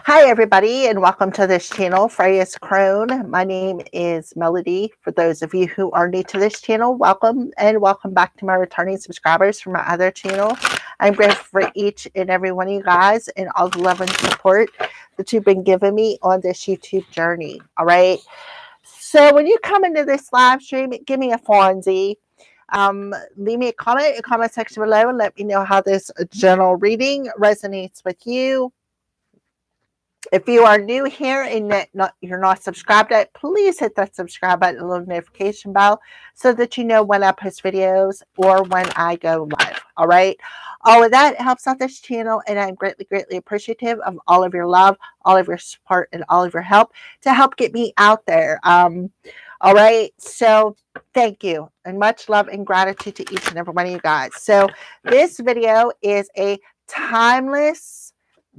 Hi everybody, and welcome to this channel, Freya's Crone. My name is Melody. For those of you who are new to this channel, welcome, and welcome back to my returning subscribers from my other channel. I'm grateful for each and every one of you guys and all the love and support that you've been giving me on this YouTube journey. All right. So when you come into this live stream, give me a Fonzie. Leave me a comment in the comment section below and let me know how this general reading resonates with you. If you are new here and you're not subscribed yet, please hit that subscribe button and little notification bell so that you know when I post videos or when I go live. All right. All of that helps out this channel, and I'm greatly, greatly appreciative of all of your love, all of your support, and all of your help to help get me out there. All right. So thank you, and much love and gratitude to each and every one of you guys. So this video is a timeless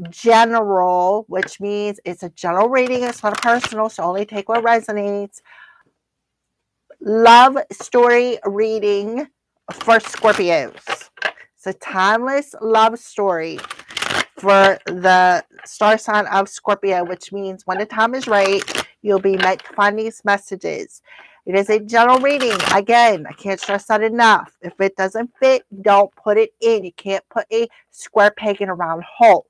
general, which means it's a general reading. It's not a personal, so only take what resonates. Love story reading for Scorpios. It's a timeless love story for the star sign of Scorpio, which means when the time is right, you'll be meant to find these messages. It is a general reading. Again, I can't stress that enough. If it doesn't fit, don't put it in. You can't put a square peg in a round hole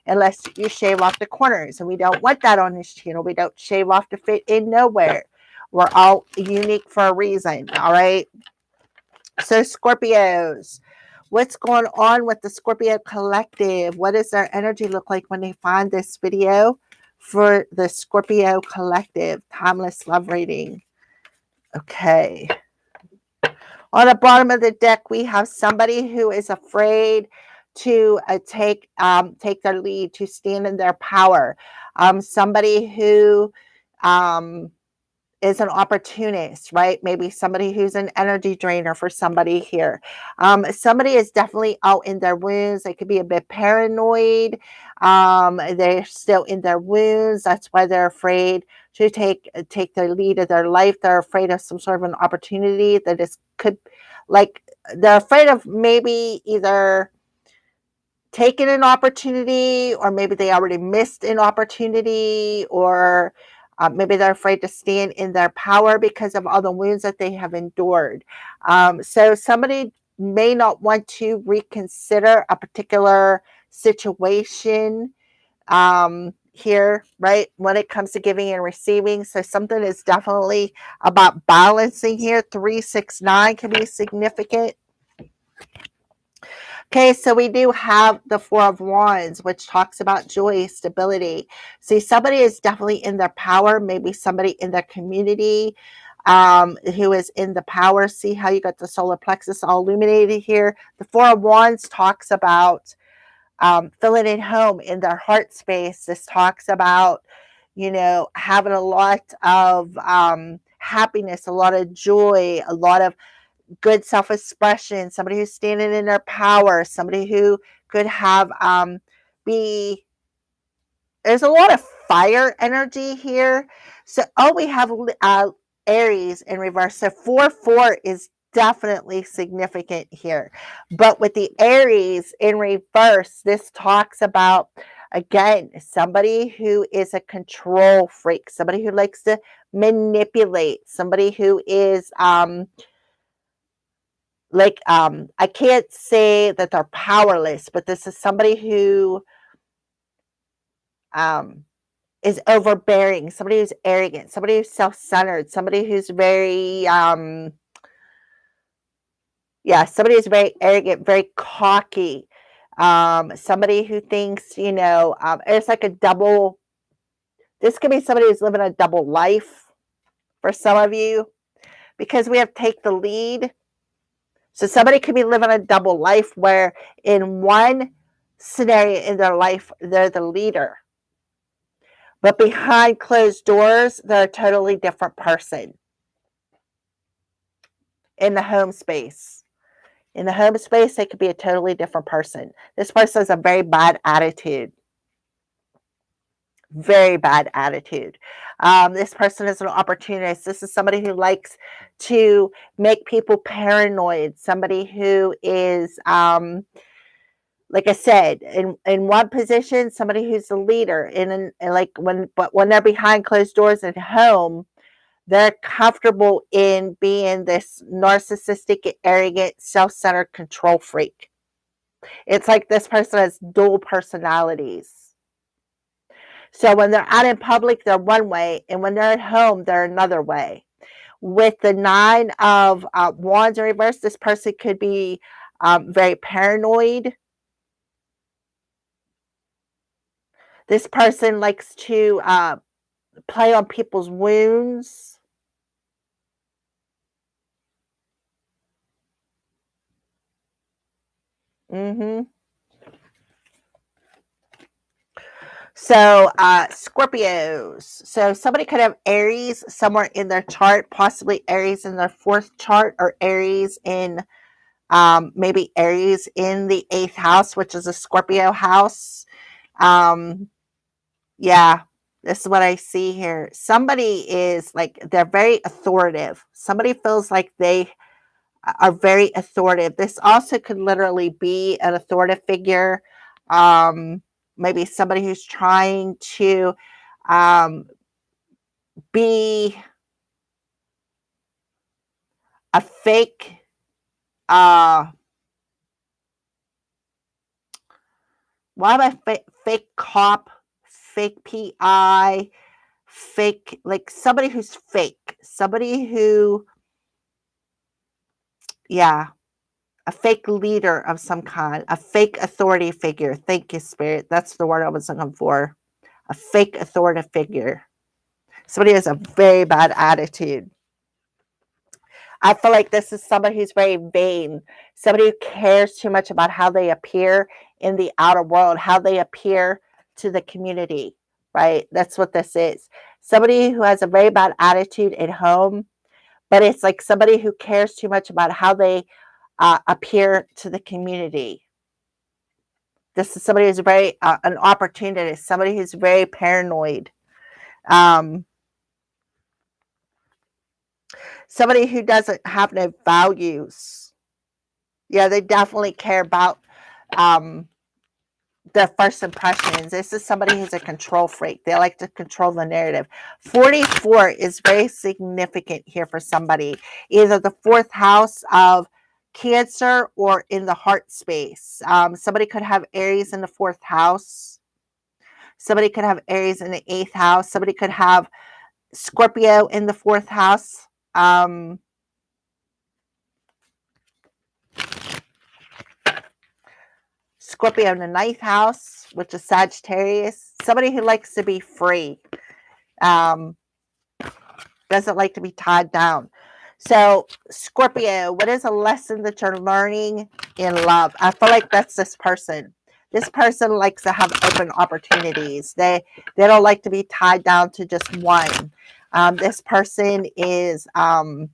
unless you shave off the corners, and we don't want that on this channel. We don't shave off to fit in nowhere. We're all unique for a reason. All right. So Scorpios, what's going on with the Scorpio collective? What does their energy look like when they find this video for the Scorpio collective timeless love reading? Okay. On the bottom of the deck, we have somebody who is afraid to take their lead, to stand in their power. Somebody who is an opportunist, right? Maybe somebody who's an energy drainer for somebody here. Somebody is definitely out in their wounds. They could be a bit paranoid. They're still in their wounds. That's why they're afraid to take the lead of their life. They're afraid of some sort of an opportunity that is they're afraid of maybe either taking an opportunity, or maybe they already missed an opportunity, or maybe they're afraid to stand in their power because of all the wounds that they have endured. So somebody may not want to reconsider a particular situation here, right, when it comes to giving and receiving. So something is definitely about balancing here. 369 can be significant. Okay, so we do have the Four of Wands, which talks about joy, stability. See, somebody is definitely in their power, maybe somebody in their community who is in the power. See how you got the solar plexus all illuminated here. The Four of Wands talks about filling it home in their heart space. This talks about, you know, having a lot of happiness, a lot of joy, a lot of good self-expression, somebody who's standing in their power, somebody who could have there's a lot of fire energy here. So we have Aries in reverse. So 4-4 is definitely significant here. But with the Aries in reverse, this talks about, again, somebody who is a control freak, somebody who likes to manipulate, somebody who is I can't say that they're powerless, but this is somebody who is overbearing, somebody who's arrogant, somebody who's self-centered, somebody who's very somebody who's very arrogant, very cocky, somebody who thinks, you know, it's like a double. This could be somebody who's living a double life for some of you, because we have take the lead. So somebody could be living a double life where in one scenario in their life, they're the leader. But behind closed doors, they're a totally different person. In the home space. In the home space, they could be a totally different person. This person has a very bad attitude. Very bad attitude. This person is an opportunist. This is somebody who likes to make people paranoid. Somebody who is, like I said, in one position, somebody who's a leader. In like when they're behind closed doors at home, they're comfortable in being this narcissistic, arrogant, self-centered control freak. It's like this person has dual personalities. So when they're out in public, they're one way, and when they're at home, they're another way. With the Nine of Wands in reverse, this person could be very paranoid. This person likes to play on people's wounds. Mm-hmm. So, Scorpios. So, somebody could have Aries somewhere in their chart, possibly Aries in their fourth chart, or Aries in maybe Aries in the eighth house, which is a Scorpio house. Yeah, this is what I see here. Somebody is like, they're very authoritative. Somebody feels like they are very authoritative. This also could literally be an authoritative figure. Maybe somebody who's trying to be a fake why am I fake cop, fake PI, fake, like somebody who's fake, somebody who, yeah, a fake leader of some kind, a fake authority figure. Thank you, Spirit. That's the word I was looking for. A fake authority figure. Somebody has a very bad attitude. I feel like this is somebody who's very vain, somebody who cares too much about how they appear in the outer world, how they appear to the community, right? That's what this is. Somebody who has a very bad attitude at home, but it's like somebody who cares too much about how they appear to the community. This is somebody who's very an opportunist, somebody who's very paranoid. Somebody who doesn't have no values. Yeah, they definitely care about their first impressions. This is somebody who's a control freak. They like to control the narrative. 44 is very significant here for somebody. Either the fourth house of Cancer or in the heart space. Somebody could have Aries in the fourth house. Somebody could have Aries in the eighth house. Somebody could have Scorpio in the fourth house. Scorpio in the ninth house, which is Sagittarius. Somebody who likes to be free. Doesn't like to be tied down. So, Scorpio, what is a lesson that you're learning in love? I feel like that's this person. This person likes to have open opportunities. They don't like to be tied down to just one. This person is, I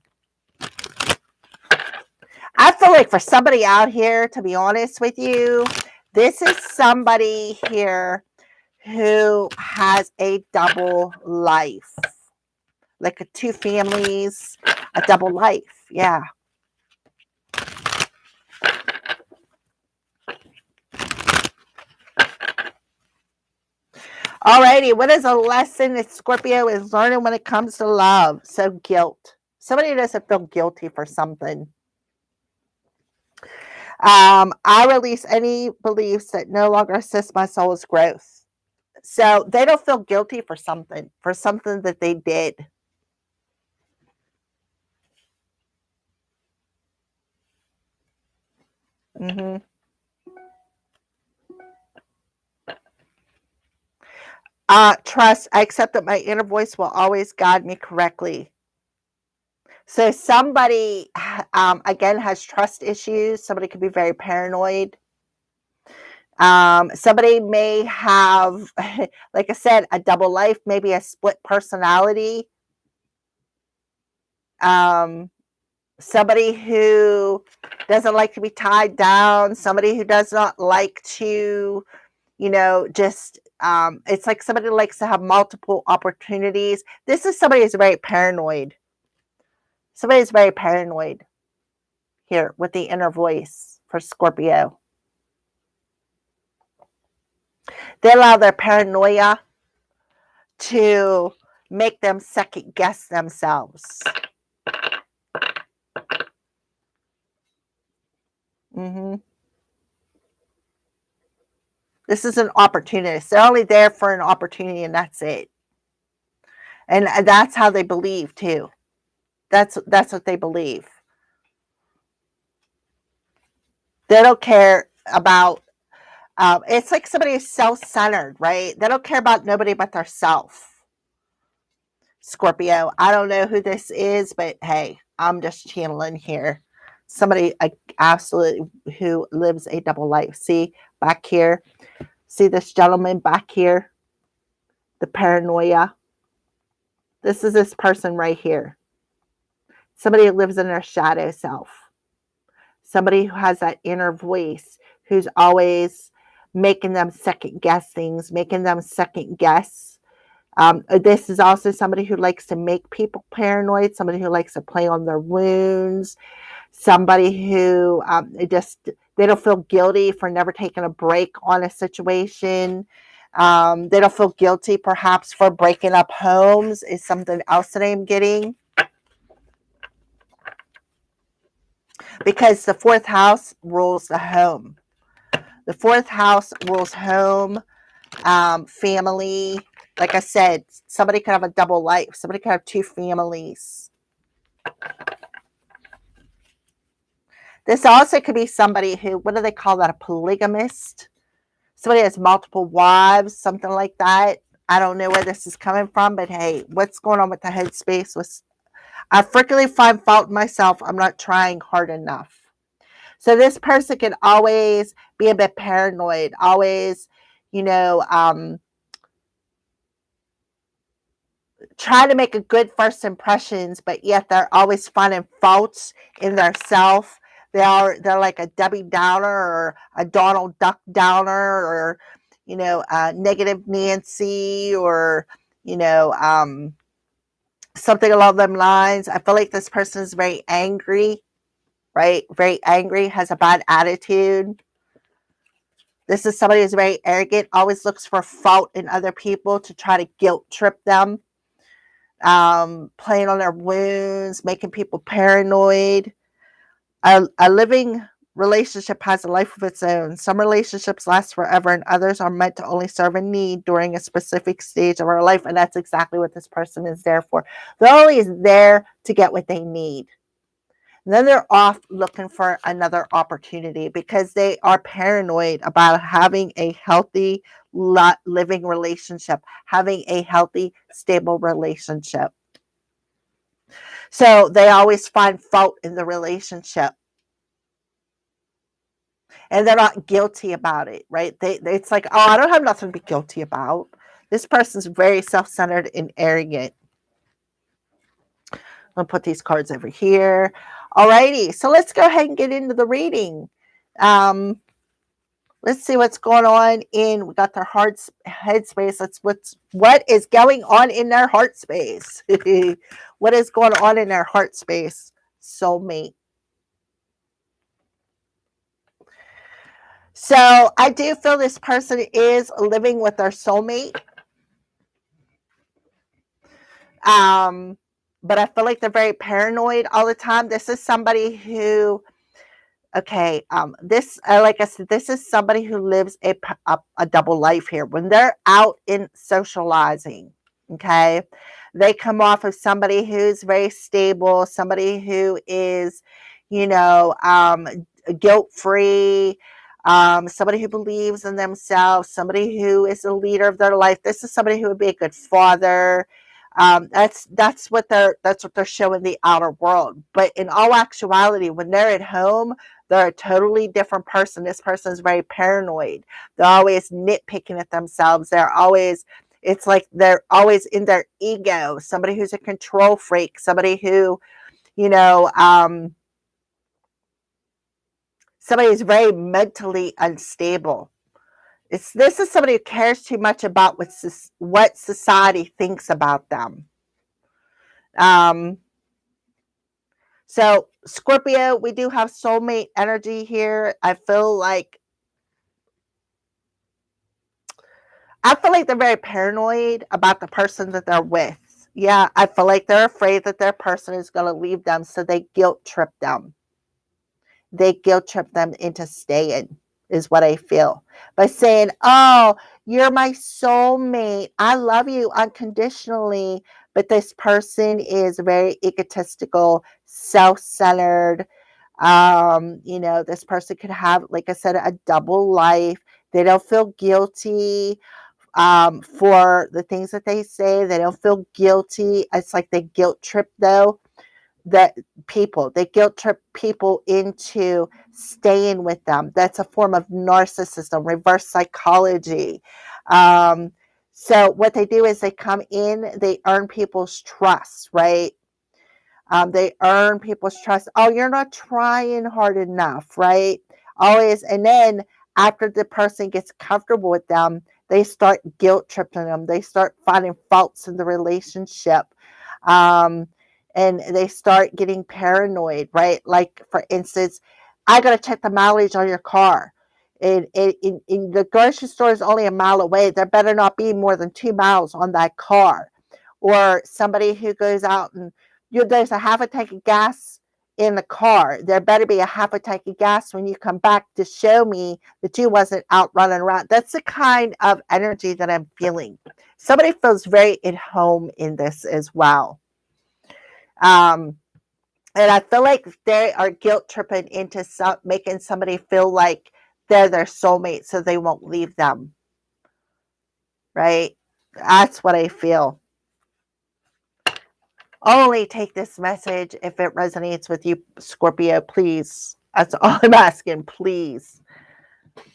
feel like for somebody out here, to be honest with you, this is somebody here who has a double life. Like a two families, a double life. Yeah. Alrighty, what is a lesson that Scorpio is learning when it comes to love? So guilt. Somebody doesn't feel guilty for something. I release any beliefs that no longer assist my soul's growth. So they don't feel guilty for something that they did. Mm-hmm. Trust. I accept that my inner voice will always guide me correctly. So somebody, again, has trust issues. Somebody could be very paranoid. Somebody may have, like I said, a double life, maybe a split personality. Somebody who doesn't like to be tied down. Somebody who does not like to, just It's like somebody likes to have multiple opportunities. This is somebody who's very paranoid. Somebody who's very paranoid here with the inner voice for Scorpio. They allow their paranoia to make them second guess themselves. This is an opportunist. They're only there for an opportunity, and that's it. And that's how they believe too. That's what they believe. They don't care about. It's like somebody is self-centered, right? They don't care about nobody but their self. Scorpio. I don't know who this is, but hey, I'm just channeling here. Somebody absolutely who lives a double life. See back here. See this gentleman back here. The paranoia. This is this person right here. Somebody who lives in their shadow self. Somebody who has that inner voice who's always making them second guess things, making them second guess. This is also somebody who likes to make people paranoid, somebody who likes to play on their wounds, somebody who they don't feel guilty for never taking a break on a situation. They don't feel guilty perhaps for breaking up homes is something else that I'm getting. Because the fourth house rules the home. The fourth house rules home, family. Like I said, somebody could have a double life. Somebody could have two families. This also could be somebody who, what do they call that? A polygamist? Somebody has multiple wives, something like that. I don't know where this is coming from, but hey, what's going on with the headspace? I frequently find fault in myself. I'm not trying hard enough. So this person can always be a bit paranoid, always, try to make a good first impressions, but yet they're always finding faults in their self. They're like a Debbie Downer or a Donald Duck Downer or, negative Nancy or, something along them lines. I feel like this person is very angry, right? Very angry, has a bad attitude. This is somebody who's very arrogant, always looks for fault in other people to try to guilt trip them, playing on their wounds, making people paranoid. A living relationship has a life of its own. Some relationships last forever, and others are meant to only serve a need during a specific stage of our life, and that's exactly what this person is there for. They're always there to get what they need. And then they're off looking for another opportunity because they are paranoid about having a healthy living relationship, having a healthy, stable relationship. So they always find fault in the relationship. And they're not guilty about it, right? It's like, oh, I don't have nothing to be guilty about. This person's very self-centered and arrogant. I'll put these cards over here. Alrighty, so let's go ahead and get into the reading. Let's see what's going on we got their heart headspace. What is going on in their heart space? What is going on in their heart space? Soulmate. So I do feel this person is living with their soulmate. But I feel like they're very paranoid all the time. This is somebody who, okay, like I said, this is somebody who lives a double life here. When they're out in socializing, okay, they come off of somebody who's very stable, somebody who is, guilt-free, somebody who believes in themselves, somebody who is the leader of their life. This is somebody who would be a good father. That's what they're showing the outer world. But in all actuality, when they're at home, they're a totally different person. This person is very paranoid. They're always nitpicking at themselves. It's like they're always in their ego. Somebody who's a control freak. Somebody who, somebody who's very mentally unstable This is somebody who cares too much about what society thinks about them. So Scorpio, we do have soulmate energy here. I feel like they're very paranoid about the person that they're with. Yeah, I feel like they're afraid that their person is going to leave them, so they guilt trip them. They guilt trip them into staying, is what I feel. By saying, oh, you're my soulmate. I love you unconditionally. But this person is very egotistical, self-centered. This person could have, like I said, a double life. They don't feel guilty for the things that they say. They don't feel guilty. It's like they guilt trip they guilt trip people into staying with them. That's a form of narcissism, reverse psychology. So what they do is they come in, they earn people's trust, right? They earn people's trust. Oh, you're not trying hard enough, right? Always. And then after the person gets comfortable with them, they start guilt tripping them. They start finding faults in the relationship. And they start getting paranoid, right? Like, for instance, I got to check the mileage on your car. And the grocery store is only a mile away. There better not be more than 2 miles on that car. Or somebody who goes out and there's a half a tank of gas in the car. There better be a half a tank of gas when you come back to show me that you wasn't out running around. That's the kind of energy that I'm feeling. Somebody feels very at home in this as well. And I feel like they are guilt tripping into making somebody feel like they're their soulmate so they won't leave them. Right? That's what I feel. Only take this message if it resonates with you, Scorpio, please. That's all I'm asking, please.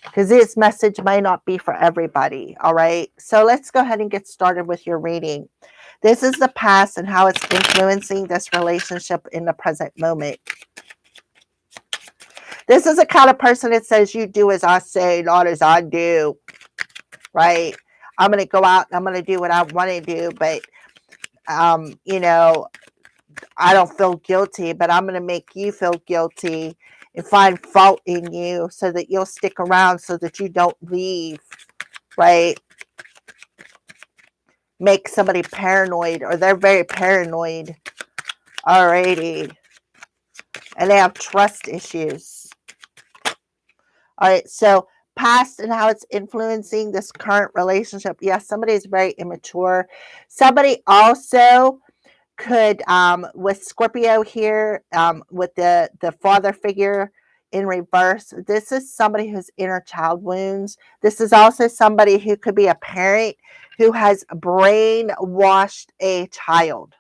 Because this message might not be for everybody, all right? So let's go ahead and get started with your reading. This is the past and how it's influencing this relationship in the present moment. This is the kind of person that says, you do as I say, not as I do, right? I'm going to go out and I'm going to do what I want to do, but, I don't feel guilty, but I'm going to make you feel guilty and find fault in you so that you'll stick around so that you don't leave, right? Make somebody paranoid, or they're very paranoid. Alrighty. And they have trust issues. All right, so past and how it's influencing this current relationship. Yes, somebody is very immature. Somebody also could, with Scorpio here, with the father figure in reverse, this is somebody who's inner child wounds. This is also somebody who could be a parent who has brainwashed a child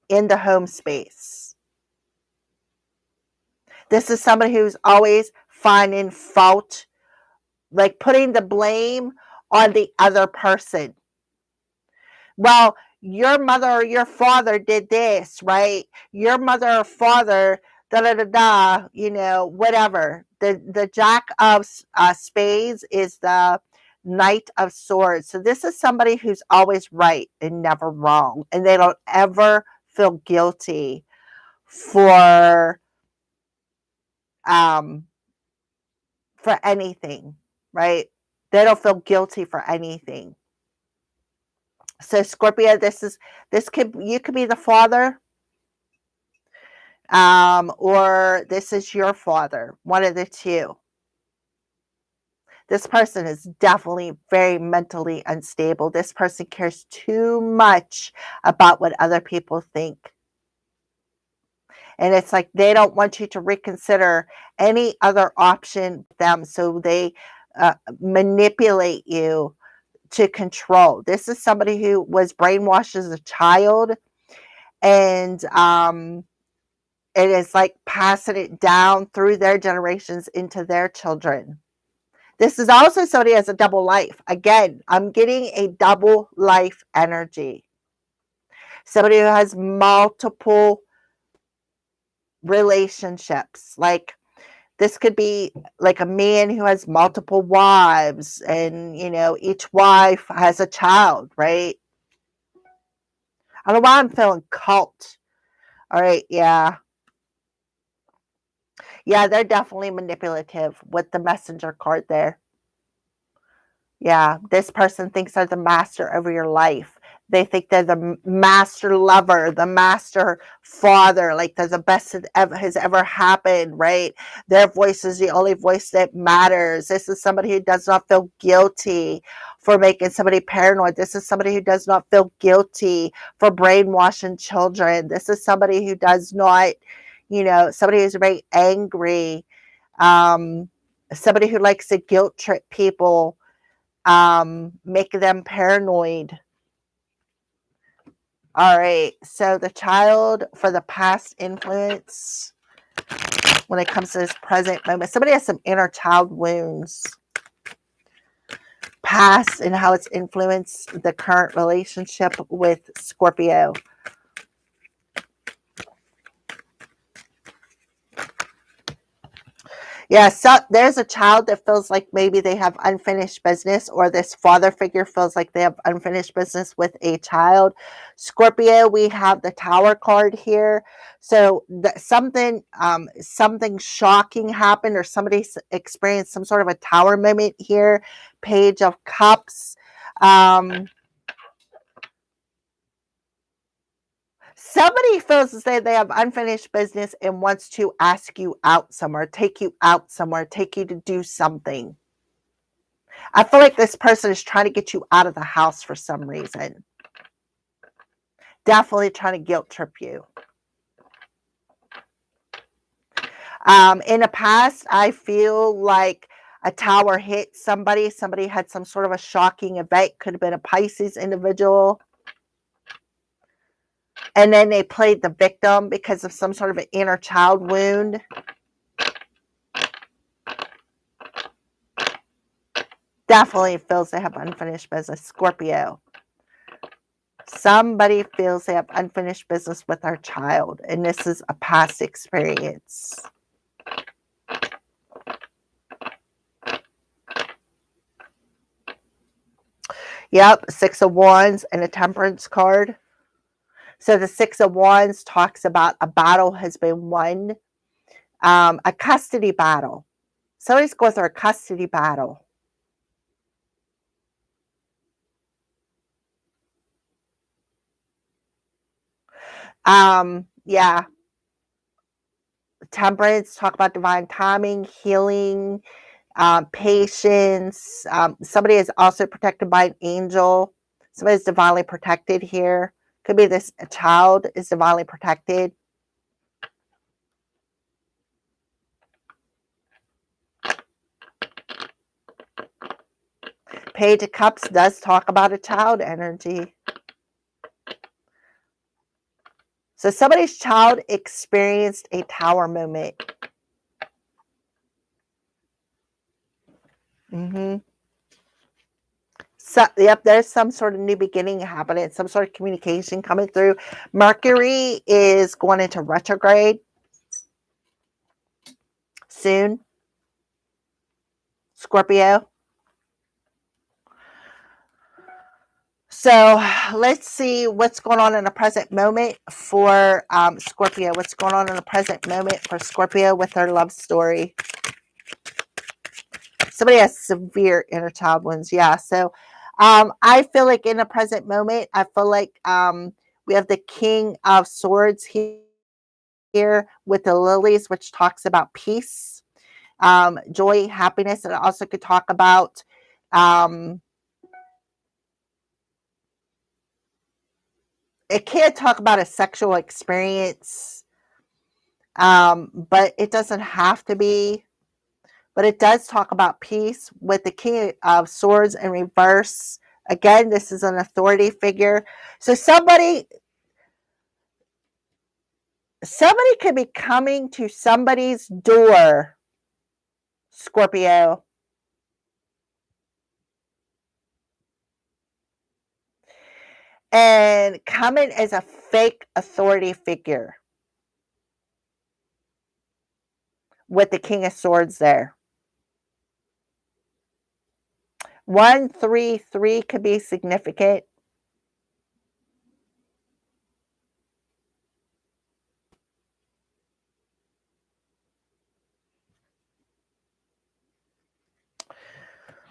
in the home space. This is somebody who's always finding fault, like putting the blame on the other person. Well, your mother or your father did this, right? Your mother or father, da da da da, whatever. The Jack of Spades is the Knight of Swords. So this is somebody who's always right and never wrong, and they don't ever feel guilty for anything, right? They don't feel guilty for anything. So Scorpio, you could be the father, or this is your father, one of the two. This person is definitely very mentally unstable. This person cares too much about what other people think. And it's like they don't want you to reconsider any other option with them, so they manipulate you to control. This is somebody who was brainwashed as a child, and it is like passing it down through their generations into their children. This is also somebody who has a double life. Again, I'm getting a double life energy. Somebody who has multiple relationships. Like, This could be like a man who has multiple wives, and each wife has a child, right? I don't know why I'm feeling cult. All right, yeah. Yeah, they're definitely manipulative with the messenger card there. Yeah, this person thinks they're the master over your life. They think they're the master lover, the master father, like they're the best that has ever happened, right? Their voice is the only voice that matters. This is somebody who does not feel guilty for making somebody paranoid. This is somebody who does not feel guilty for brainwashing children. This is somebody who does not, somebody who's very angry, um, somebody who likes to guilt trip people, make them paranoid. All right, so the child for the past influence when it comes to this present moment, somebody has some inner child wounds, past, and how it's influenced the current relationship with Scorpio. Yeah, so there's a child that feels like maybe they have unfinished business, or this father figure feels like they have unfinished business with a child. Scorpio, we have the Tower card here. So something shocking happened, or somebody experienced some sort of a Tower moment here. Page of Cups. Somebody feels as though they have unfinished business and wants to ask you out somewhere, take you out somewhere, take you to do something. I feel like this person is trying to get you out of the house for some reason. Definitely trying to guilt trip you. In the past, I feel like a tower hit somebody. Somebody had some sort of a shocking event. Could have been a Pisces individual. And then they played the victim because of some sort of an inner child wound. Definitely feels they have unfinished business. Scorpio. Somebody feels they have unfinished business with our child, and this is a past experience. Yep, Six of Wands and a Temperance card. So the Six of Wands talks about a battle has been won, a custody battle. Somebody's going through a custody battle. Yeah. Temperance, talk about divine timing, healing, patience. Somebody is also protected by an angel. Somebody's divinely protected here. Could be this a child is divinely protected. Page of Cups does talk about a child energy. So somebody's child experienced a tower moment. So, yep, there's some sort of new beginning happening, some sort of communication coming through. Mercury is going into retrograde soon. Scorpio. So let's see what's going on in the present moment for Scorpio. What's going on in the present moment for Scorpio with their love story? Somebody has severe inner child wounds. Yeah. So I feel like in the present moment, I feel like we have the King of Swords here with the lilies, which talks about peace, joy, happiness. And it also could talk about it can't talk about a sexual experience, but it doesn't have to be. But it does talk about peace with the King of Swords in reverse. Again, this is an authority figure. So somebody could be coming to somebody's door, Scorpio, and coming as a fake authority figure. with the King of Swords there. 133 could be significant.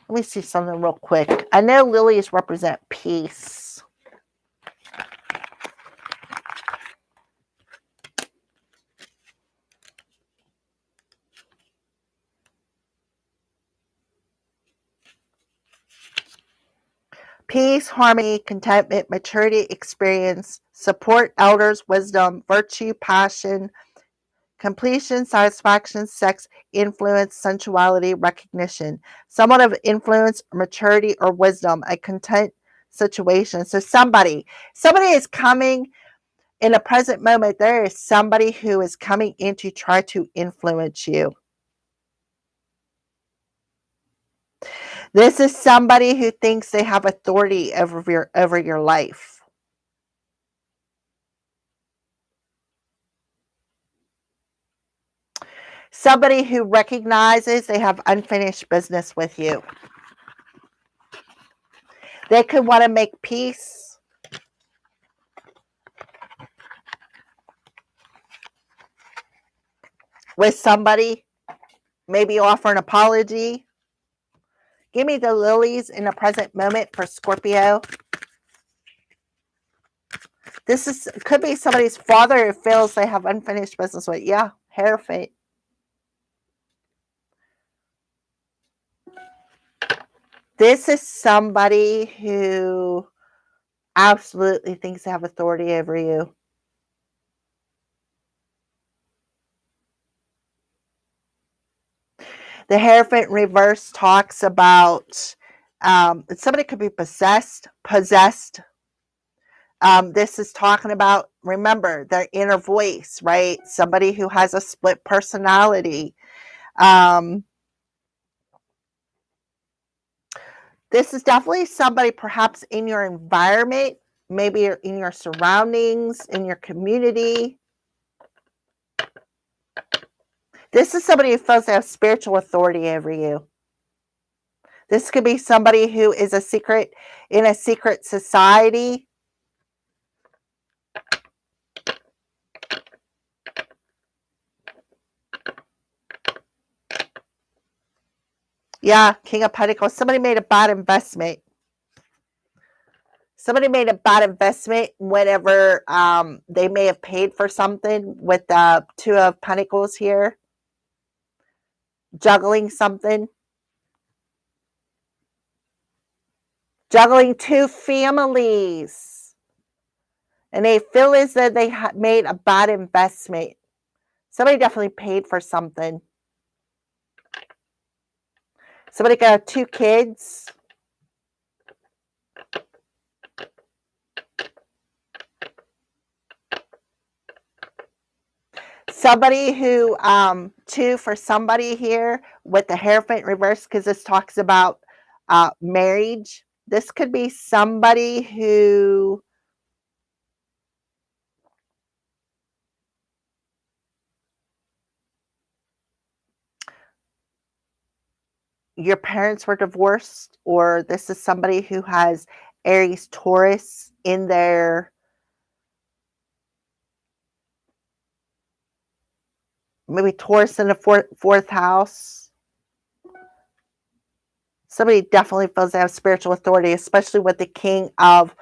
Let me see something real quick. I know lilies represent peace. Peace, harmony, contentment, maturity, experience, support, elders, wisdom, virtue, passion, completion, satisfaction, sex, influence, sensuality, recognition. Somewhat of influence, maturity, or wisdom, a content situation. So somebody is coming in the present moment. There is somebody who is coming in to try to influence you. This is somebody who thinks they have authority over your life. Somebody who recognizes they have unfinished business with you. They could want to make peace. With somebody, maybe offer an apology. Give me the lilies in the present moment for Scorpio. This could be somebody's father who feels they have unfinished business with. Yeah, Hierophant. This is somebody who absolutely thinks they have authority over you. The Hierophant reverse talks about somebody could be possessed. This is talking about, remember, their inner voice, right? Somebody who has a split personality. This is definitely somebody perhaps in your environment, maybe in your surroundings, in your community. This is somebody who feels they have spiritual authority over you. This could be somebody who is in a secret society. Yeah, King of Pentacles. Somebody made a bad investment. Somebody made a bad investment whenever they may have paid for something with the Two of Pentacles here. Juggling something. Juggling two families. And they feel as though they made a bad investment. Somebody definitely paid for something. Somebody got 2 kids. Somebody who, for somebody here with the Hierophant reverse, because this talks about marriage. This could be somebody who your parents were divorced, or this is somebody who has Aries, Taurus in their maybe Taurus in the fourth house. Somebody definitely feels they have spiritual authority, especially with the King of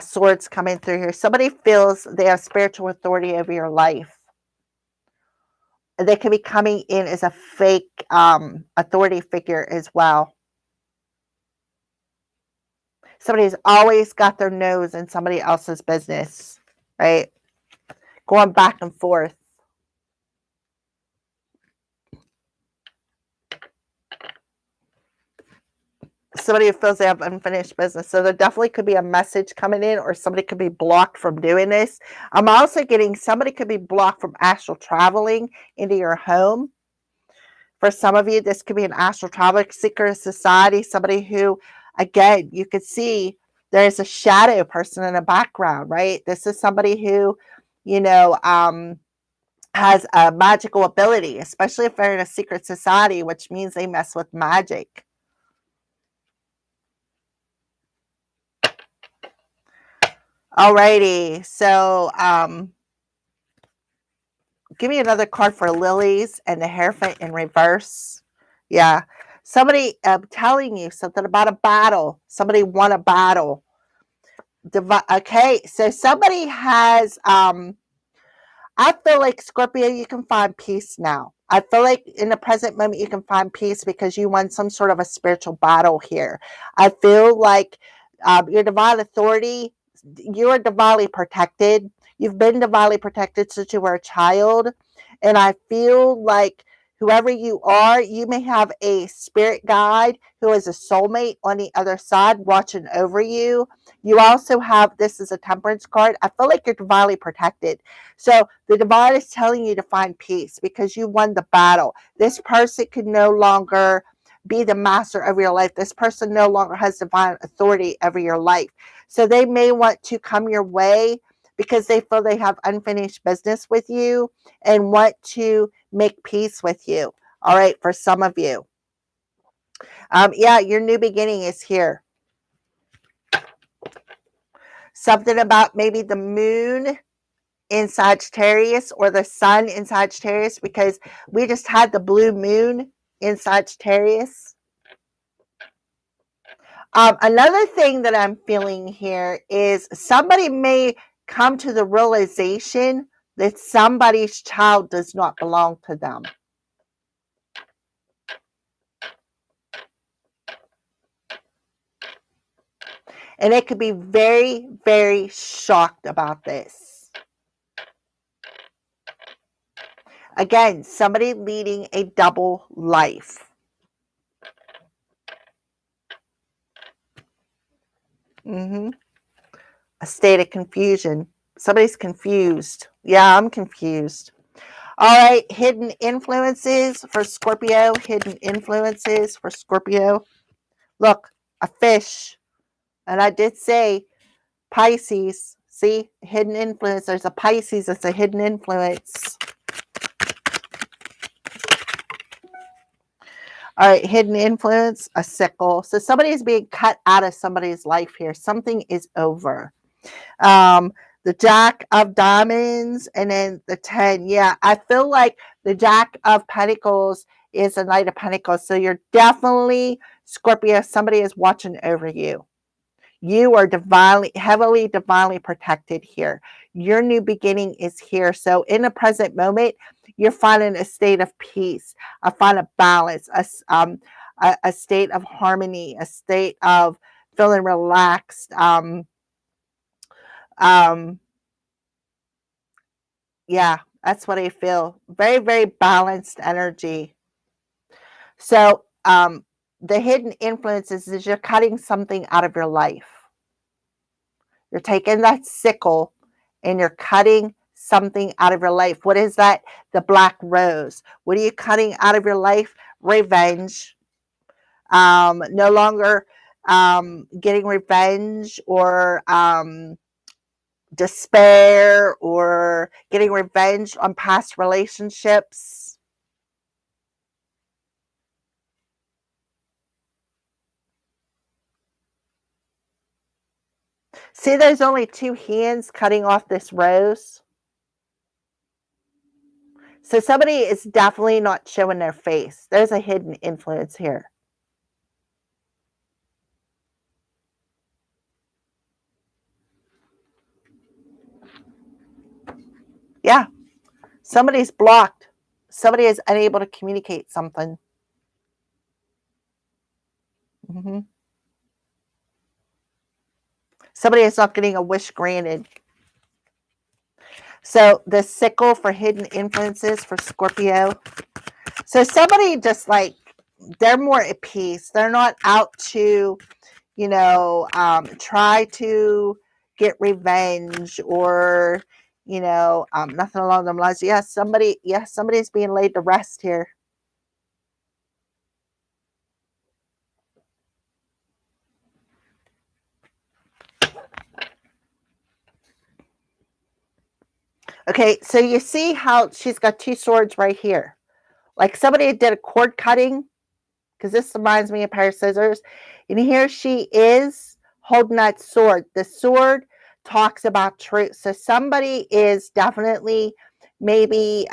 Swords coming through here. Somebody feels they have spiritual authority over your life. They could be coming in as a fake authority figure as well. Somebody's always got their nose in somebody else's business, right? Going back and forth. Somebody who feels they have unfinished business. So there definitely could be a message coming in, or somebody could be blocked from doing this. I'm also getting somebody could be blocked from astral traveling into your home. For some of you, this could be an astral traveler, secret society, somebody who, again, you could see there's a shadow person in the background, right? This is somebody who, has a magical ability, especially if they're in a secret society, which means they mess with magic. Alrighty, so give me another card for lilies and the Hierophant in reverse. Yeah, somebody telling you something about a battle. Somebody won a battle. Okay, so somebody has I feel like, Scorpio, you can find peace now. I feel like in the present moment you can find peace because you won some sort of a spiritual battle here. I feel like your divine authority, you are divinely protected. You've been divinely protected since you were a child. And I feel like whoever you are, you may have a spirit guide who is a soulmate on the other side watching over you. You also have, this is a temperance card. I feel like you're divinely protected. So the divine is telling you to find peace because you won the battle. This person can no longer be the master of your life. This person no longer has divine authority over your life. So they may want to come your way because they feel they have unfinished business with you and want to make peace with you. All right, for some of you. Yeah, your new beginning is here. Something about maybe the moon in Sagittarius or the sun in Sagittarius, because we just had the blue moon in Sagittarius. Another thing that I'm feeling here is somebody may come to the realization that somebody's child does not belong to them. And they could be very, very shocked about this. Again, somebody leading a double life. A state of confusion. Somebody's confused. Yeah, I'm confused. All right, hidden influences for Scorpio. Hidden influences for Scorpio. Look, a fish. And I did say Pisces. See, hidden influence. There's a Pisces. It's a hidden influence. All right, hidden influence, a sickle. So somebody is being cut out of somebody's life here. Something is over. The Jack of Diamonds and then the 10. Yeah, I feel like the Jack of Pentacles is a Knight of Pentacles. So you're definitely, Scorpio, somebody is watching over you. You are divinely, heavily, divinely protected here. Your new beginning is here. So in the present moment, you're finding a state of peace, a find a balance, a state of harmony, a state of feeling relaxed. Yeah, that's what I feel. Very, very balanced energy. So the hidden influences is you're cutting something out of your life. You're taking that sickle and you're cutting something out of your life. What is that? The black rose. What are you cutting out of your life? Revenge. No longer getting revenge or despair or getting revenge on past relationships. See, there's only two hands cutting off this rose. So somebody is definitely not showing their face. There's a hidden influence here. Yeah. Somebody's blocked. Somebody is unable to communicate something. Somebody is not getting a wish granted. So the sickle for hidden influences for Scorpio. So somebody just like, they're more at peace. They're not out to, try to get revenge or, nothing along those lines. Yes, somebody's being laid to rest here. Okay, so you see how she's got two swords right here. Like somebody did a cord cutting, because this reminds me of a pair of scissors. And here she is holding that sword. The sword talks about truth. So somebody is definitely maybe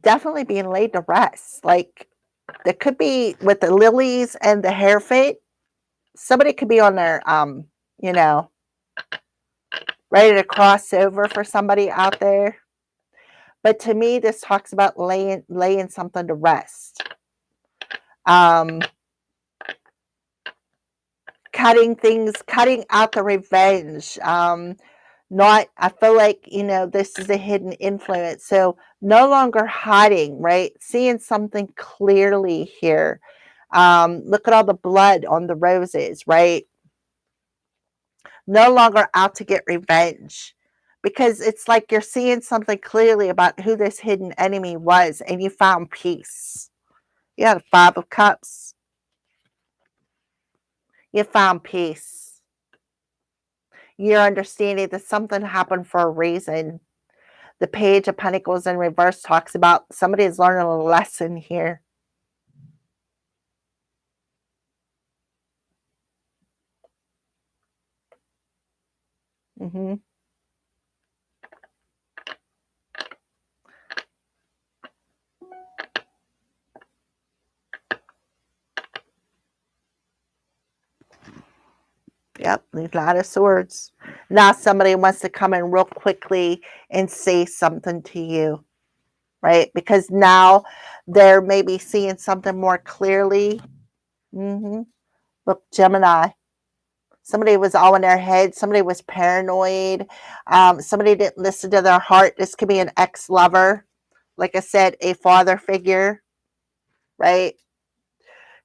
definitely being laid to rest. Like there could be with the lilies and the hair fate, somebody could be on their you know, ready to cross over for somebody out there. But to me, this talks about laying something to rest. Um, cutting out the revenge. Not, I feel like, you know, this is a hidden influence. So no longer hiding, right? Seeing something clearly here. Look at all the blood on the roses, right? No longer out to get revenge, because it's like you're seeing something clearly about who this hidden enemy was, and you found peace. You had a Five of Cups. You found peace. You're understanding that something happened for a reason. The Page of Pentacles in reverse talks about somebody is learning a lesson here. Mm-hmm. Yep, a lot of swords. Now somebody wants to come in real quickly and say something to you, right? Because now they're maybe seeing something more clearly. Mm-hmm. Look, Gemini. Somebody was all in their head. Somebody was paranoid. Somebody didn't listen to their heart. This could be an ex-lover. Like I said, a father figure, right?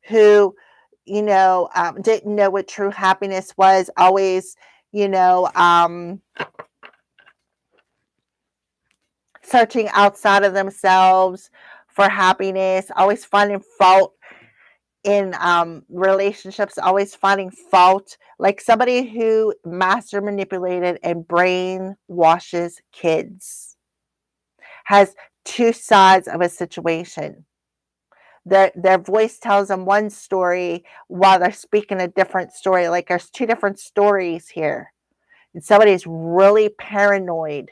Who, you know, didn't know what true happiness was. Always, you know, searching outside of themselves for happiness. Always finding fault in relationships, always finding fault, like somebody who master manipulated and brainwashes kids, has two sides of a situation. Their voice tells them one story while they're speaking a different story. Like there's two different stories here, and somebody's really paranoid.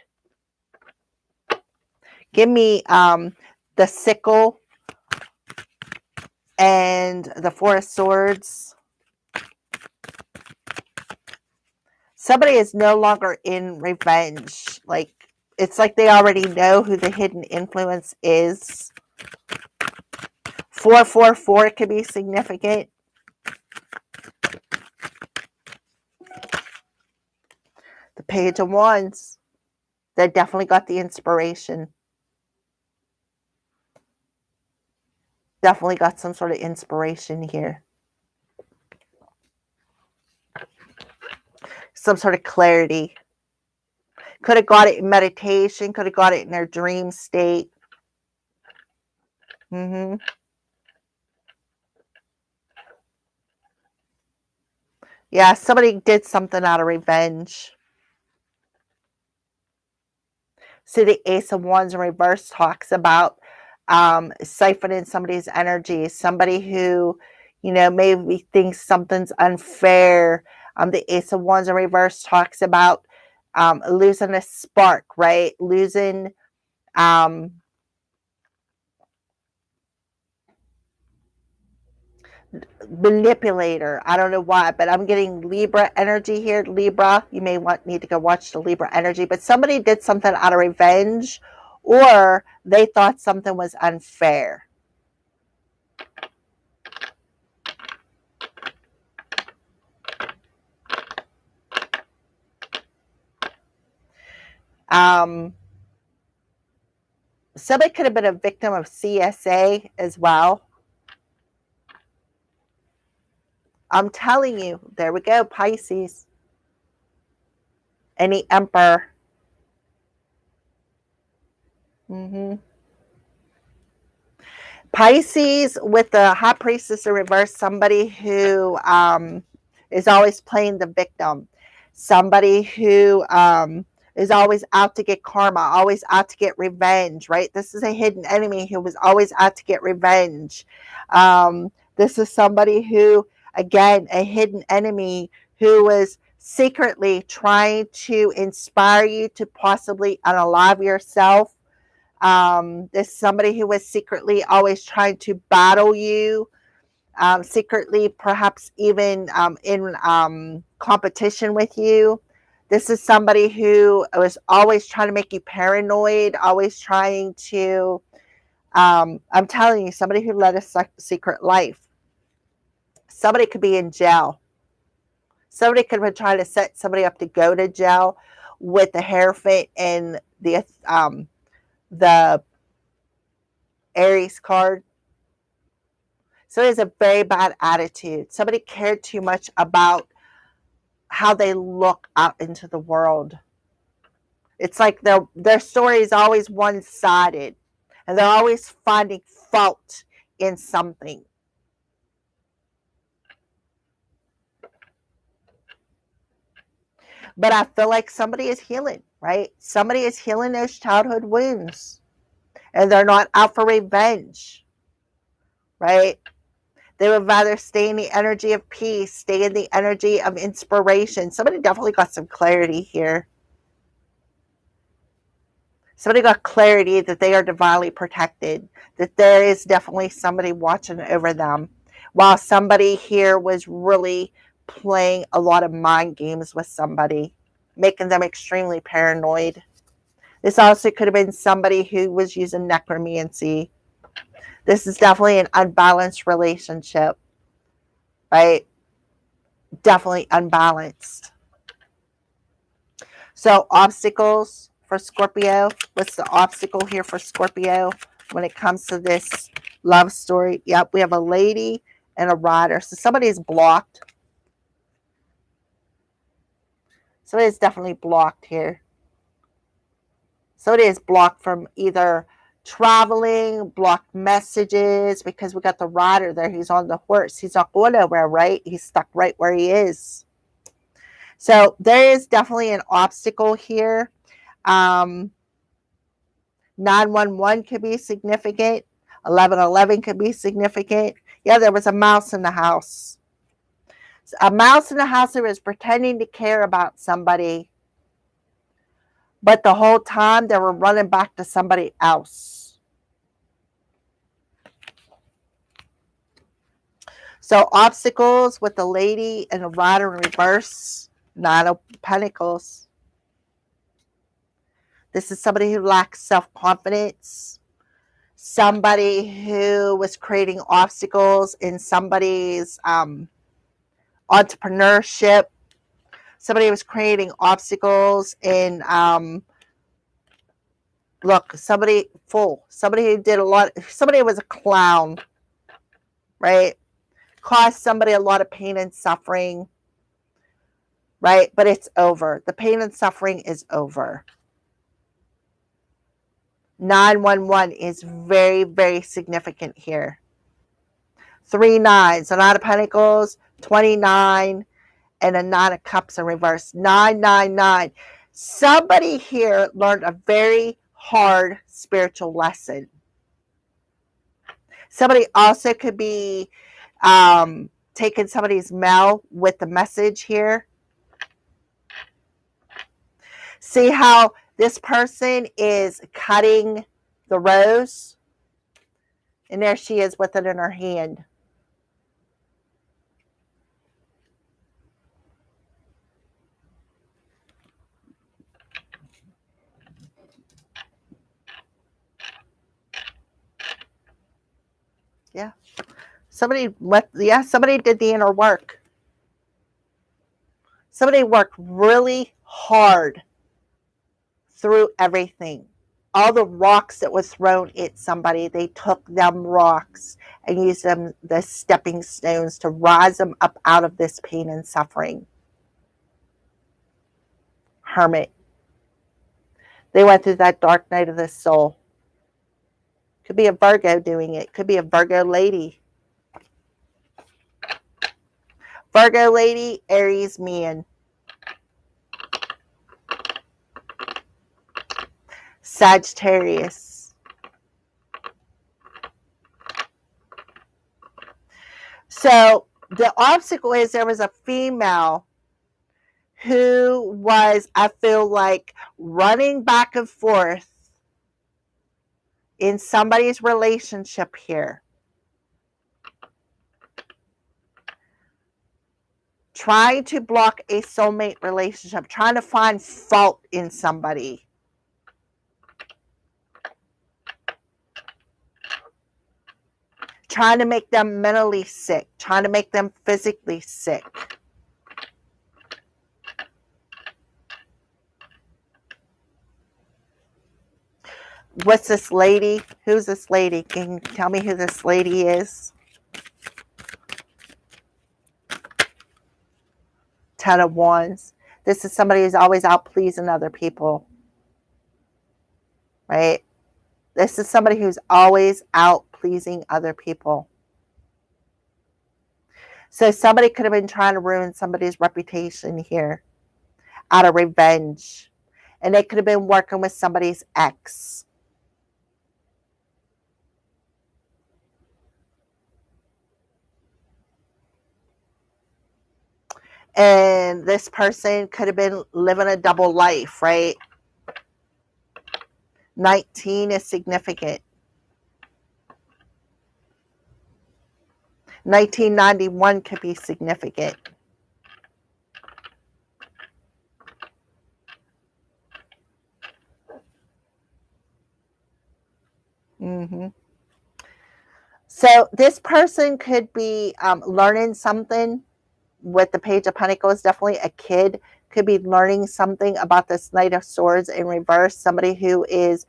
Give me the sickle and the Four of Swords. Somebody is no longer in revenge. Like it's like they already know who the hidden influence is. 444 could be significant. The Page of Wands. They definitely got the inspiration. Definitely got some sort of inspiration here. Some sort of clarity. Could have got it in meditation. Could have got it in their dream state. Mm-hmm. Yeah, somebody did something out of revenge. See, the Ace of Wands in reverse talks about siphoning somebody's energy. Somebody who, you know, maybe thinks something's unfair. The Ace of Wands in reverse talks about losing a spark, right? Losing manipulator. I don't know why, but I'm getting Libra energy here. Libra, you may need to go watch the Libra energy, but somebody did something out of revenge, or they thought something was unfair. Somebody could have been a victim of CSA as well. I'm telling you, there we go, Pisces. And the Emperor. Mm-hmm. Pisces with the High Priestess in reverse, somebody who is always playing the victim. somebody who is always out to get karma, always out to get revenge, right? This is a hidden enemy who was always out to get revenge. This is somebody who, again, a hidden enemy who was secretly trying to inspire you to possibly unalive yourself. This is somebody who was secretly always trying to battle you, secretly, perhaps even in competition with you. This is somebody who was always trying to make you paranoid, always trying to, I'm telling you, somebody who led a secret life. Somebody could be in jail. Somebody could have been trying to set somebody up to go to jail with the Hierophant and the Aries card. So it is a very bad attitude. Somebody cared too much about how they look out into the world. It's like their story is always one-sided, and they're always finding fault in something. But I feel like somebody is healing, right? Somebody is healing those childhood wounds, and they're not out for revenge, right? They would rather stay in the energy of peace, stay in the energy of inspiration. Somebody definitely got some clarity here. Somebody got clarity that they are divinely protected, that there is definitely somebody watching over them, while somebody here was really playing a lot of mind games with somebody, making them extremely paranoid. This also could have been somebody who was using necromancy. This is definitely an unbalanced relationship, right? Definitely unbalanced. So obstacles for Scorpio. What's the obstacle here for Scorpio when it comes to this love story? Yep, we have a lady and a rider. So somebody is blocked. Somebody is definitely blocked here. Somebody is blocked from either traveling, blocked messages, because we got the rider there. He's on the horse. He's not going nowhere, right? He's stuck right where he is. So there is definitely an obstacle here. 911 could be significant. 1111 could be significant. Yeah, there was a mouse in the house. A mouse in the house that was pretending to care about somebody, but the whole time they were running back to somebody else. So obstacles with the lady and the rider in reverse. 9 of Pentacles. This is somebody who lacks self-confidence. Somebody who was creating obstacles in somebody's entrepreneurship. Somebody was creating obstacles in somebody who did a lot. Somebody was a clown, right? Caused somebody a lot of pain and suffering, right? But it's over. The pain and suffering is over. 911 is very, very significant here. 3 9s, a 9 of Pentacles, 29, and a 9 of Cups in reverse. 999. Somebody here learned a very hard spiritual lesson. Somebody also could be taking somebody's mail with the message here. See how this person is cutting the rose? And there she is with it in her hand. Yeah. Somebody did the inner work. Somebody worked really hard through everything. All the rocks that were thrown at somebody, they took them rocks and used them as stepping stones to rise them up out of this pain and suffering. Hermit. They went through that dark night of the soul. Could be a Virgo doing it. Could be a Virgo lady. Virgo lady, Aries man. Sagittarius. So the obstacle is there was a female who was, I feel like, running back and forth in somebody's relationship here. Trying to block a soulmate relationship, trying to find fault in somebody. Trying to make them mentally sick, trying to make them physically sick. What's this lady? Who's this lady? Can you tell me who this lady is? Ten of Wands. This is somebody who's always out pleasing other people. Right? This is somebody who's always out pleasing other people. So somebody could have been trying to ruin somebody's reputation here out of revenge. And they could have been working with somebody's ex. And this person could have been living a double life, right? 19 is significant. 1991 could be significant. So this person could be learning something. With the Page of Pentacles, definitely a kid could be learning something about this Knight of Swords in reverse. Somebody who is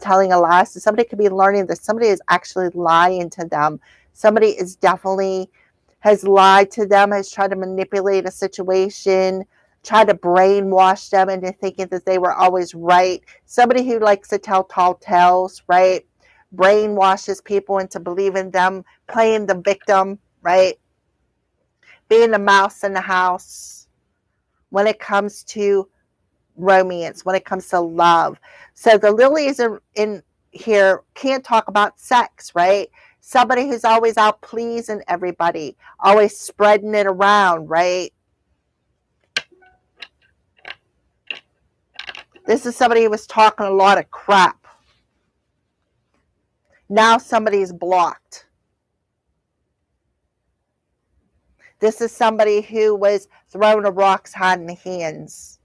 telling a lie. So somebody could be learning that somebody is actually lying to them. Somebody is definitely has lied to them, has tried to manipulate a situation, tried to brainwash them into thinking that they were always right. Somebody who likes to tell tall tales, right? Brainwashes people into believing them, playing the victim, right? Being a mouse in the house when it comes to romance, when it comes to love. So the lilies are in here can't talk about sex, right? Somebody who's always out pleasing everybody, always spreading it around, right? This is somebody who was talking a lot of crap. Now somebody's blocked. This is somebody who was throwing the rocks hiding the hands.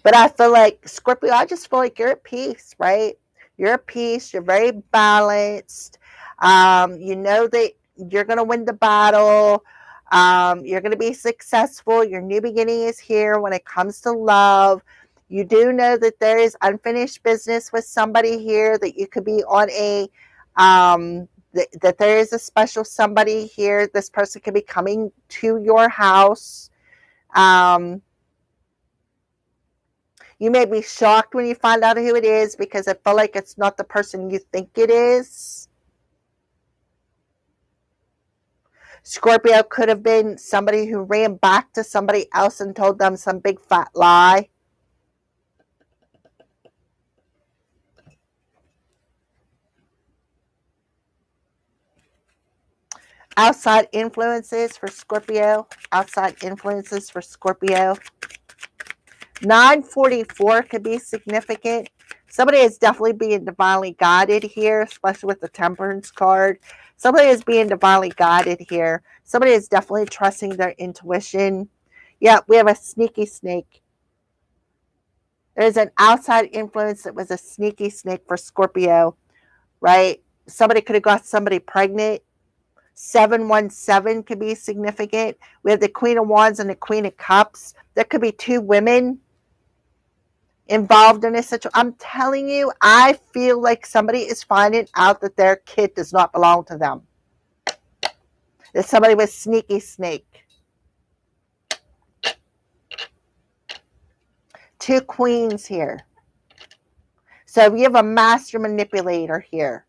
But I feel like, Scorpio, I just feel like you're at peace, right? You're at peace. You're very balanced. You know that you're going to win the battle. You're going to be successful. Your new beginning is here when it comes to love. You do know that there is unfinished business with somebody here, that you could be on a, that there is a special somebody here. This person could be coming to your house. You may be shocked when you find out who it is, because I feel like it's not the person you think it is. Scorpio could have been somebody who ran back to somebody else and told them some big fat lie. Outside influences for Scorpio. Outside influences for Scorpio. 944 could be significant. Somebody is definitely being divinely guided here, especially with the Temperance card. Somebody is being divinely guided here. Somebody is definitely trusting their intuition. Yeah, we have a sneaky snake. There's an outside influence that was a sneaky snake for Scorpio, right? Somebody could have got somebody pregnant. 717 could be significant. We have the Queen of Wands and the Queen of Cups. There could be two women involved in this situation. I'm telling you, I feel like somebody is finding out that their kid does not belong to them. That somebody was sneaky snake. Two queens here. So you have a master manipulator here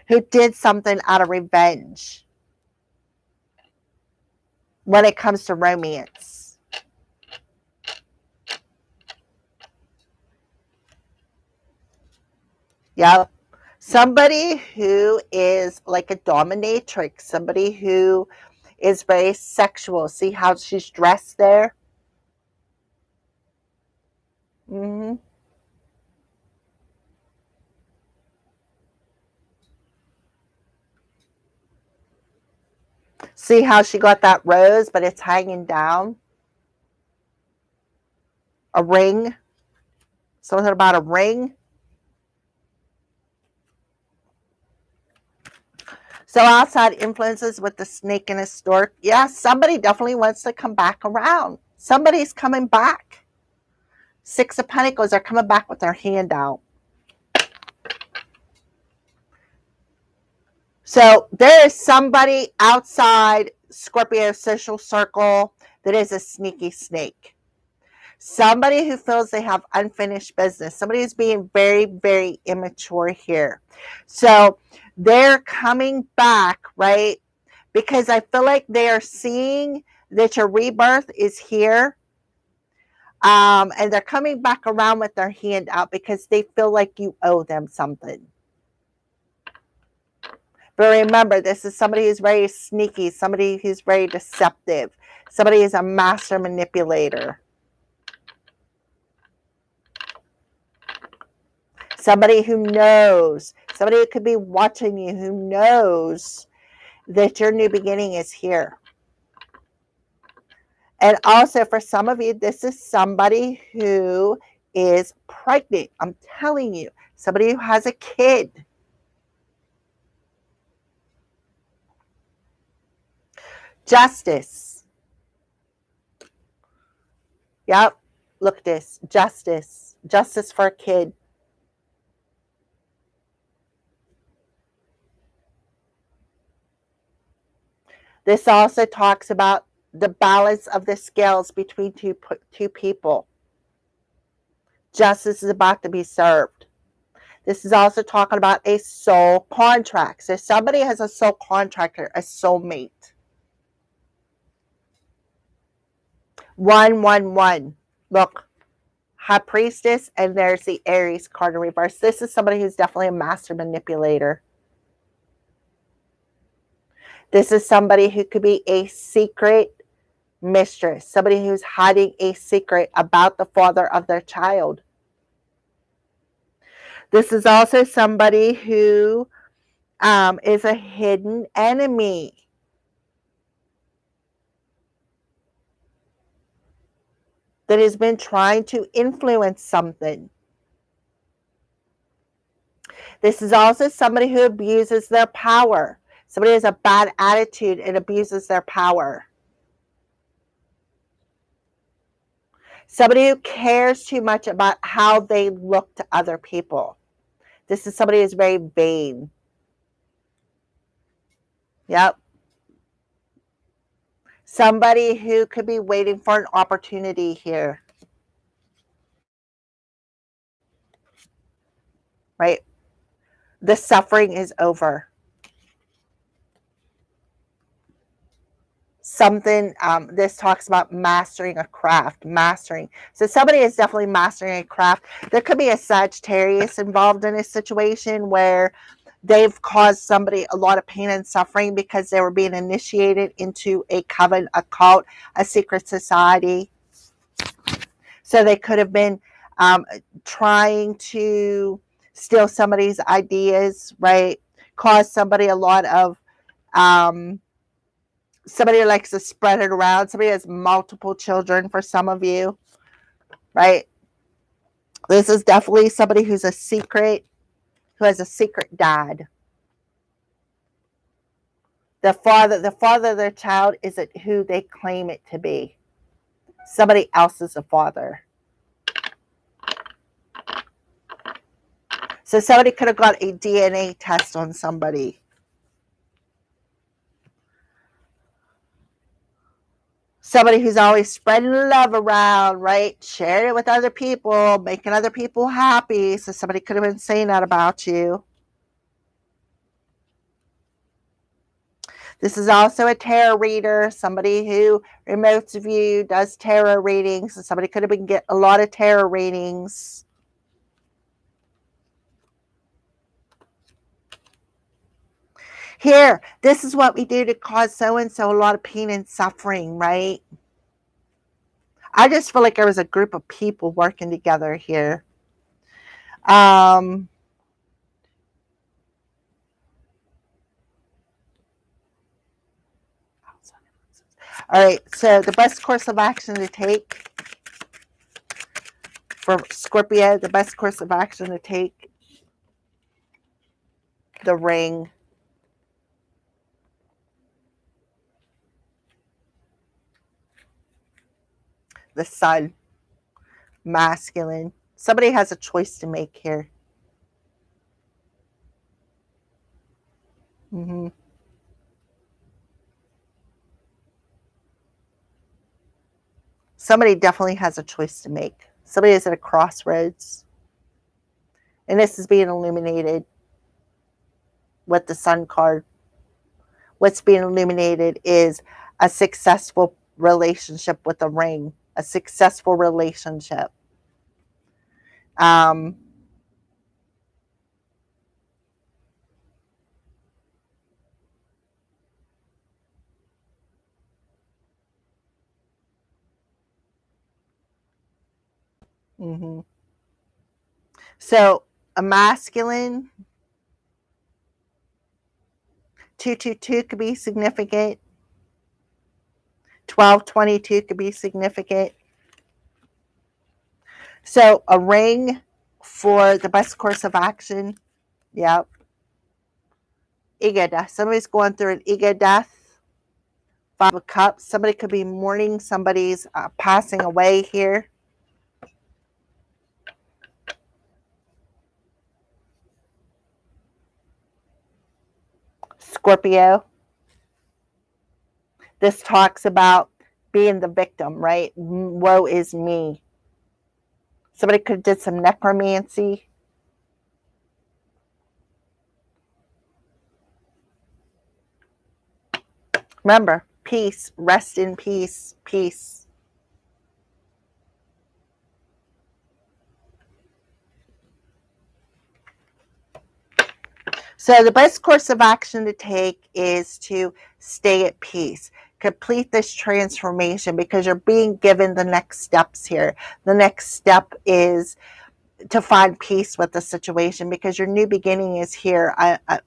who did something out of revenge. when it comes to romance. Yep. Somebody who is like a dominatrix, somebody who is very sexual. See how she's dressed there? Mm-hmm. See how she got that rose, but it's hanging down? A ring? Something about a ring? So outside influences with the snake and a stork. Yeah, somebody definitely wants to come back around. Somebody's coming back. Six of Pentacles are coming back with their hand out. So there is somebody outside Scorpio's social circle that is a sneaky snake. Somebody who feels they have unfinished business. Somebody who's being very, very immature here. So they're coming back, right? Because I feel like they are seeing that your rebirth is here. And they're coming back around with their hand out because they feel like you owe them something. But remember, this is somebody who's very sneaky, somebody who's very deceptive, somebody who's a master manipulator. Somebody who knows, somebody who could be watching you, who knows that your new beginning is here. And also for some of you, this is somebody who is pregnant. I'm telling you, somebody who has a kid. Justice. Yep. Look at this. Justice. Justice for a kid. This also talks about the balance of the scales between two people. Justice is about to be served. This is also talking about a soul contract. So somebody has a soul contractor, a soulmate. 111. Look, High Priestess, and there's the Aries card in reverse. This is somebody who's definitely a master manipulator. This is somebody who could be a secret mistress, somebody who's hiding a secret about the father of their child. This is also somebody who is a hidden enemy. That has been trying to influence something. This is also somebody who abuses their power. Somebody has a bad attitude and abuses their power. Somebody who cares too much about how they look to other people. This is somebody who's very vain. Yep. Somebody who could be waiting for an opportunity here. Right? The suffering is over. Something, this talks about mastering a craft, mastering. So somebody is definitely mastering a craft. There could be a Sagittarius involved in a situation where they've caused somebody a lot of pain and suffering because they were being initiated into a coven, a cult, a secret society. So they could have been trying to steal somebody's ideas, right? Cause somebody a lot of somebody likes to spread it around. Somebody has multiple children for some of you, right? This is definitely somebody who's a secret, who has a secret dad. The father of their child isn't who they claim it to be. Somebody else is a father. So somebody could have got a DNA test on somebody. Somebody who's always spreading love around, right? Sharing it with other people, making other people happy. So somebody could have been saying that about you. This is also a tarot reader, somebody who remotes view, does tarot readings. So somebody could have been getting a lot of tarot readings. Here, this is what we do to cause so-and-so a lot of pain and suffering, right? I just feel like there was a group of people working together here. All right, so the best course of action to take for Scorpio, the best course of action to take, the ring. The sun, masculine. Somebody has a choice to make here. Mm-hmm. Somebody definitely has a choice to make. Somebody is at a crossroads. And this is being illuminated with the sun card. What's being illuminated is a successful relationship with a ring, a successful relationship. Mm-hmm. So a masculine 222 could be significant. 1222 could be significant. So a ring for the best course of action. Yep. Ego death. Somebody's going through an ego death. 5 of Cups. Somebody could be mourning. Somebody's passing away here. Scorpio. This talks about being the victim, right? Woe is me. Somebody could have did some necromancy. Remember, peace, rest in peace, peace. So the best course of action to take is to stay at peace. Complete this transformation because you're being given the next steps here. The next step is to find peace with the situation because your new beginning is here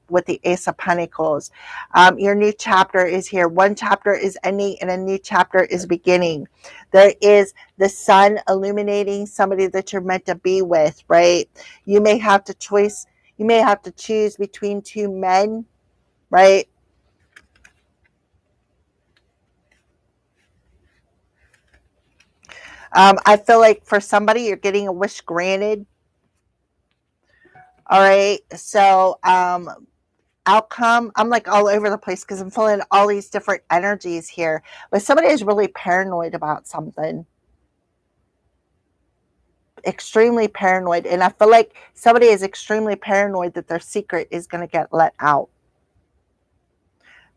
with the Ace of Pentacles. Your new chapter is here. One chapter is ending and a new chapter is beginning. There is the sun illuminating somebody that you're meant to be with, right? You may have to choose between 2 men, right? I feel like for somebody, you're getting a wish granted. All right. So, outcome, I'm like all over the place because I'm feeling all these different energies here. But somebody is really paranoid about something. Extremely paranoid. And I feel like somebody is extremely paranoid that their secret is going to get let out.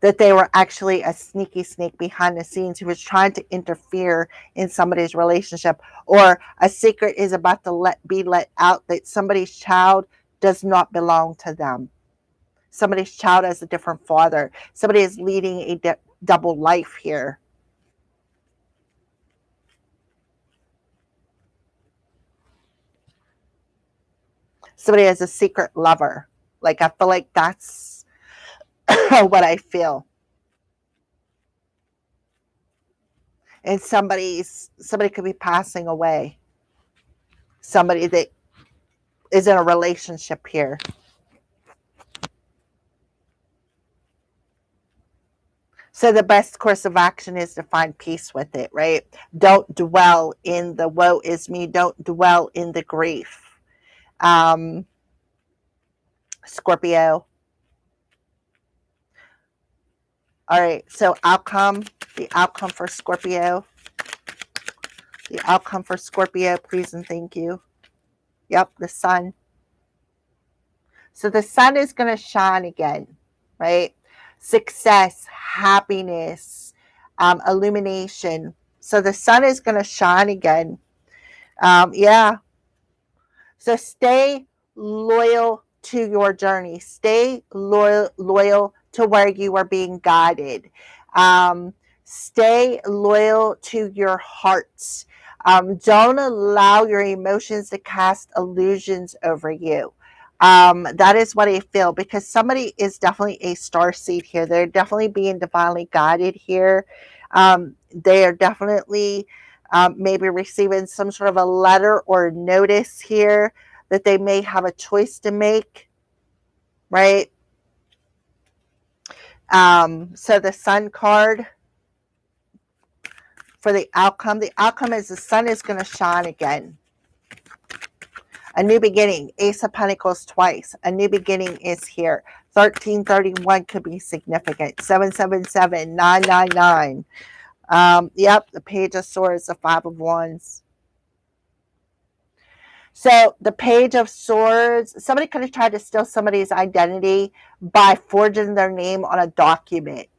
That they were actually a sneaky snake behind the scenes who was trying to interfere in somebody's relationship, or a secret is about to be let out that somebody's child does not belong to them. Somebody's child has a different father. Somebody is leading a double life here. Somebody has a secret lover. Like, I feel like that's what I feel. And somebody could be passing away. Somebody that is in a relationship here. So the best course of action is to find peace with it, right? Don't dwell in the woe is me. Don't dwell in the grief. Scorpio. All right, so the outcome for Scorpio. The outcome for Scorpio, please and thank you. Yep, the sun. So the sun is going to shine again, right? success, happiness, illumination. So the sun is going to shine again. Yeah. So stay loyal to your journey. Stay loyal to where you are being guided. Um, Stay loyal to your hearts. Don't allow your emotions to cast illusions over you. That is what I feel, because somebody is definitely a star seed here. They're definitely being divinely guided here. They are definitely maybe receiving some sort of a letter or notice here that they may have a choice to make, right? So the sun card for the outcome is the sun is going to shine again. A new beginning. Ace of Pentacles twice. A new beginning is here. 1331 could be significant. 777, 999. Yep, the Page of Swords, the Five of Wands. So the Page of Swords, somebody could have tried to steal somebody's identity by forging their name on a document,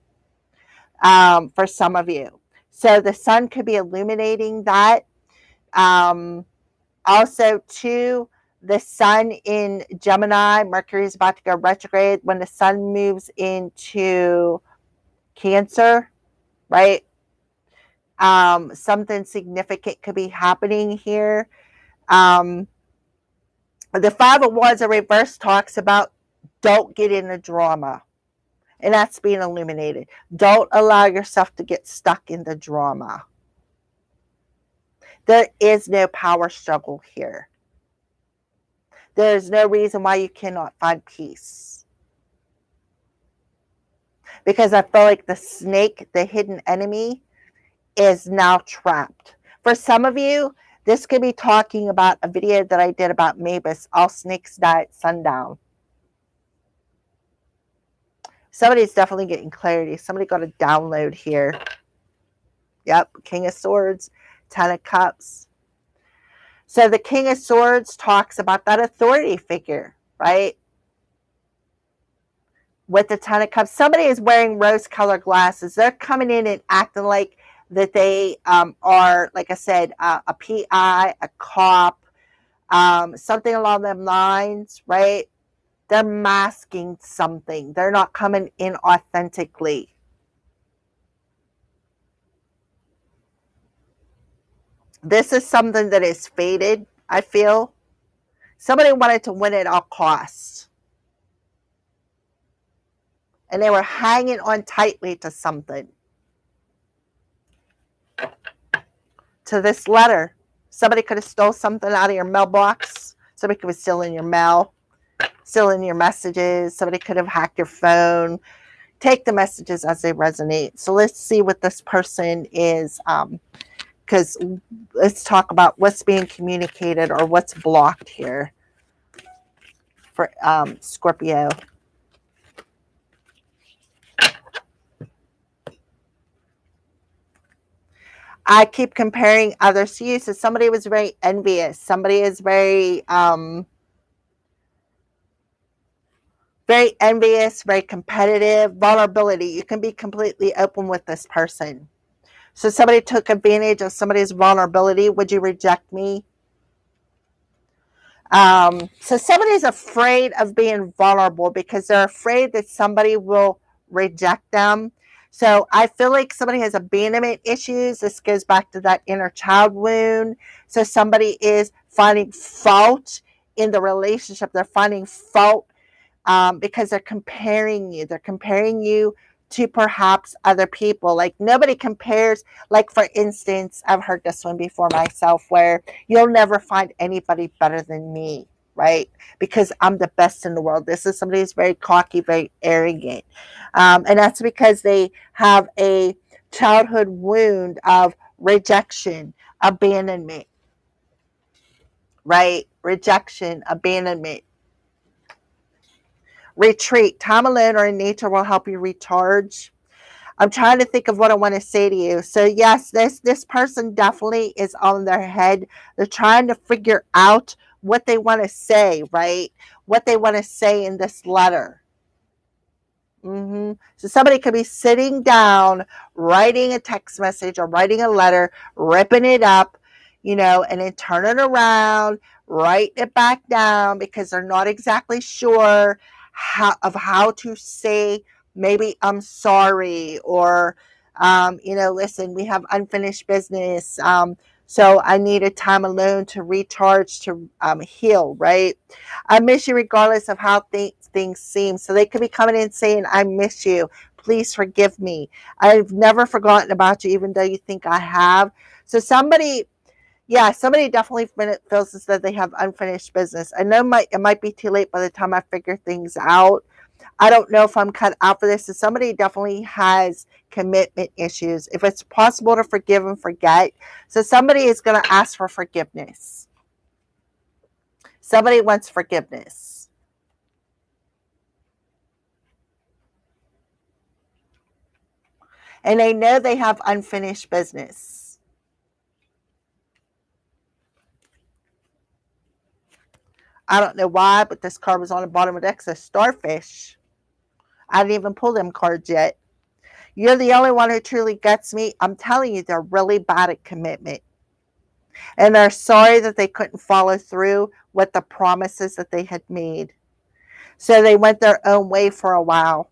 for some of you. So the sun could be illuminating that. Also, too, the sun in Gemini, Mercury is about to go retrograde. When the sun moves into Cancer, right? Something significant could be happening here. The Five of Wands in reverse talks about don't get in the drama. And that's being illuminated. Don't allow yourself to get stuck in the drama. There is no power struggle here. There is no reason why you cannot find peace. Because I feel like the snake, the hidden enemy, is now trapped. For some of you, this could be talking about a video that I did about Mavis, All Snakes Die at Sundown. Somebody's definitely getting clarity. Somebody got a download here. Yep, King of Swords, Ten of Cups. So the King of Swords talks about that authority figure, right? With the Ten of Cups. Somebody is wearing rose-colored glasses. They're coming in and acting like that they are, like I said, a PI, a cop, something along them lines, right? They're masking something. They're not coming in authentically. This is something that is fated, I feel. Somebody wanted to win at all costs. And they were hanging on tightly to something. To this letter. Somebody could have stole something out of your mailbox. Somebody could have stolen your mail. Stolen your messages. Somebody could have hacked your phone. Take the messages as they resonate. So let's see what this person is. Because let's talk about what's being communicated or what's blocked here for Scorpio. I keep comparing others to you. So somebody was very envious. Somebody is very envious, very competitive. Vulnerability. You can be completely open with this person. So somebody took advantage of somebody's vulnerability. Would you reject me? So somebody's afraid of being vulnerable because they're afraid that somebody will reject them. So I feel like somebody has abandonment issues. This goes back to that inner child wound. So somebody is finding fault in the relationship. They're finding fault because they're comparing you. They're comparing you to perhaps other people. Like nobody compares. Like for instance, I've heard this one before myself, where you'll never find anybody better than me, right? Because I'm the best in the world. This is somebody who's very cocky, very arrogant. And that's because they have a childhood wound of rejection, abandonment, right? Rejection, abandonment. Retreat. Time alone or in nature will help you recharge. I'm trying to think of what I want to say to you. So yes, this person definitely is on their head. They're trying to figure out what they want to say, right? What they want to say in this letter, So somebody could be sitting down, writing a text message or writing a letter, ripping it up, and then turn it around, write it back down because they're not exactly sure how to say maybe I'm sorry, or listen, we have unfinished business. So I need a time alone to recharge, to heal, right? I miss you regardless of how things seem. So they could be coming in saying, I miss you. Please forgive me. I've never forgotten about you, even though you think I have. So somebody definitely feels as though they have unfinished business. I know it might be too late by the time I figure things out. I don't know if I'm cut out for this. So somebody definitely has commitment issues. If it's possible to forgive and forget. So somebody is going to ask for forgiveness. Somebody wants forgiveness. And they know they have unfinished business. I don't know why, but this card was on the bottom of the deck. Says starfish. I didn't even pull them cards yet. You're the only one who truly gets me. I'm telling you, they're really bad at commitment. And they're sorry that they couldn't follow through with the promises that they had made. So they went their own way for a while.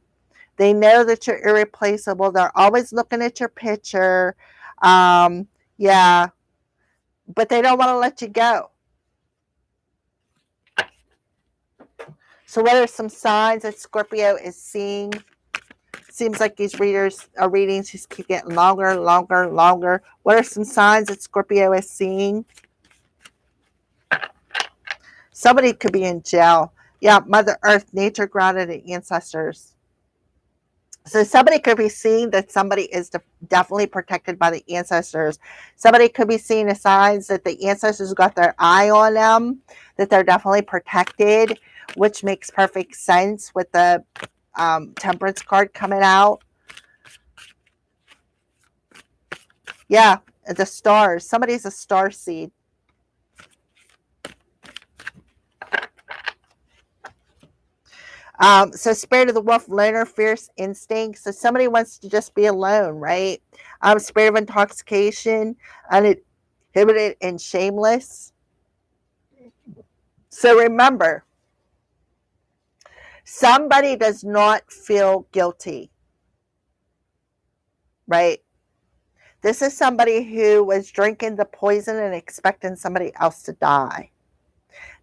They know that you're irreplaceable. They're always looking at your picture. Yeah, but they don't want to let you go. So what are some signs that Scorpio is seeing? Seems like these readings just keep getting longer, longer, longer. What are some signs that Scorpio is seeing? Somebody could be in jail. Yeah, Mother Earth, nature, grounded, and ancestors. So somebody could be seeing that somebody is definitely protected by the ancestors. Somebody could be seeing the signs that the ancestors got their eye on them, that they're definitely protected, which makes perfect sense with the Temperance card coming out. Yeah, the stars. Somebody's a star seed. So spirit of the wolf, loner, fierce instinct. So somebody wants to just be alone, right? Spirit of intoxication, uninhibited and shameless. So remember, somebody does not feel guilty, right? This is somebody who was drinking the poison and expecting somebody else to die.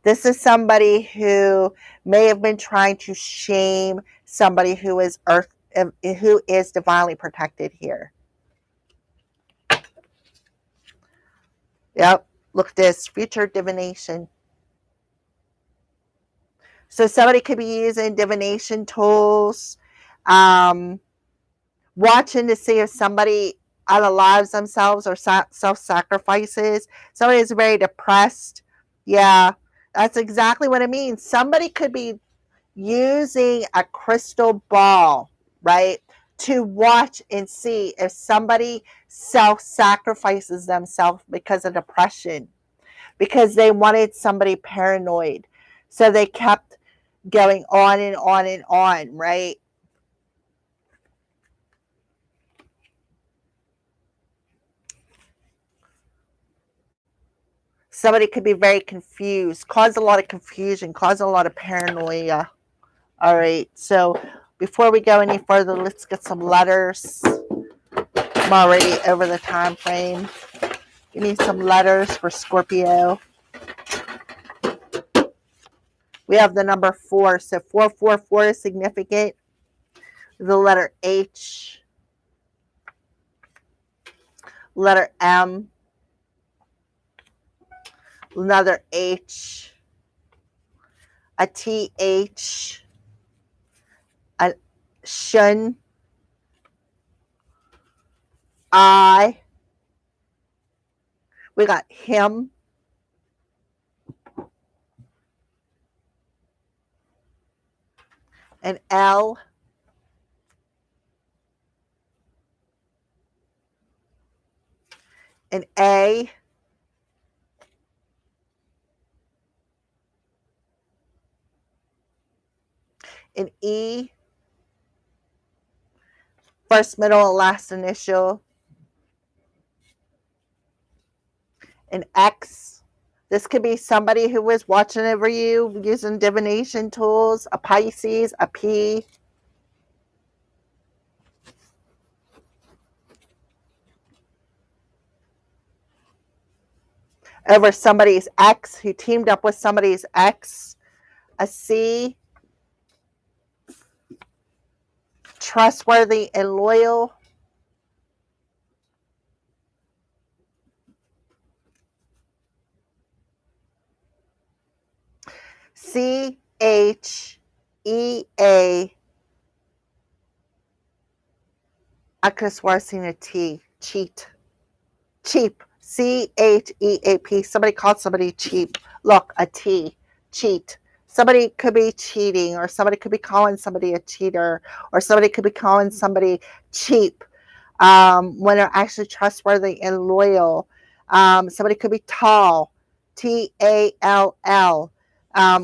This is somebody who may have been trying to shame somebody who is divinely protected here. Yep. Look at this, future divination. So somebody could be using divination tools, watching to see if somebody unalives themselves or self-sacrifices. Somebody is very depressed. Yeah, that's exactly what it means. Somebody could be using a crystal ball, right, to watch and see if somebody self-sacrifices themselves because of depression, because they wanted somebody paranoid. So they kept going on and on and on, right? Somebody could be very confused, cause a lot of confusion, cause a lot of paranoia. All right, so before we go any further, let's get some letters. I'm already over the time frame. Give me some letters for Scorpio. We have the number 4, so 444 is significant. The letter H, letter M, another H, a TH, a shun, I. We got him, an L, an A, an E, First, middle, and last initial. An X. This could be somebody who was watching over you using divination tools. A Pisces, a P. Over somebody's ex, who teamed up with somebody's ex. A C. Trustworthy and loyal. CHEA. I could have sworn I seen a T. Cheat. Cheap. CHEAP. Somebody called somebody cheap. Look, a T. Cheat. Somebody could be cheating, or somebody could be calling somebody a cheater, or somebody could be calling somebody cheap when they're actually trustworthy and loyal. Somebody could be tall. TALL.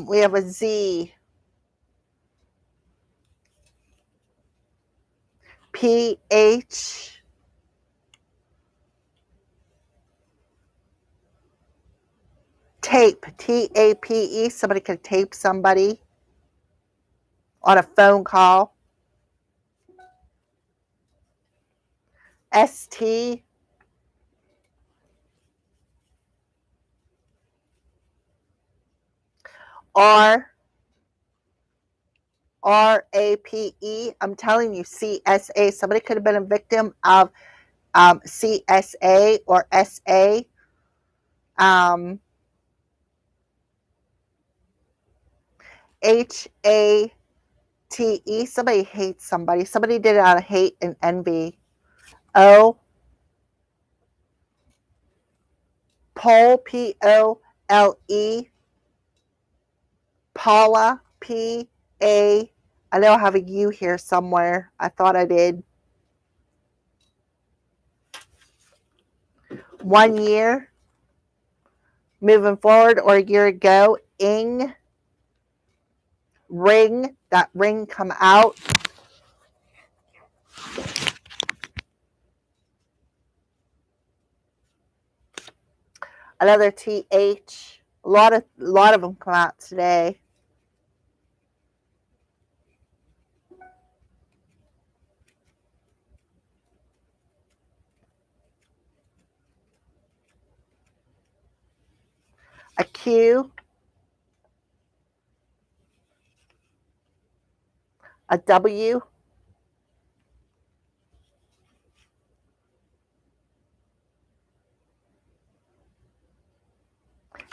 We have a Z. PH. Tape. TAPE. Somebody could tape somebody on a phone call. ST. RAPE. I'm telling you, CSA. Somebody could have been a victim of CSA or SA. HATE. Somebody hates somebody. Somebody did it out of hate and envy. O. Pole. POLE. Paula. PA. I know I have a U here somewhere. I thought I did. 1 year. Moving forward, or a year ago. Ing. Ring. That ring come out. Another TH. A lot of them come out today. A Q. A W.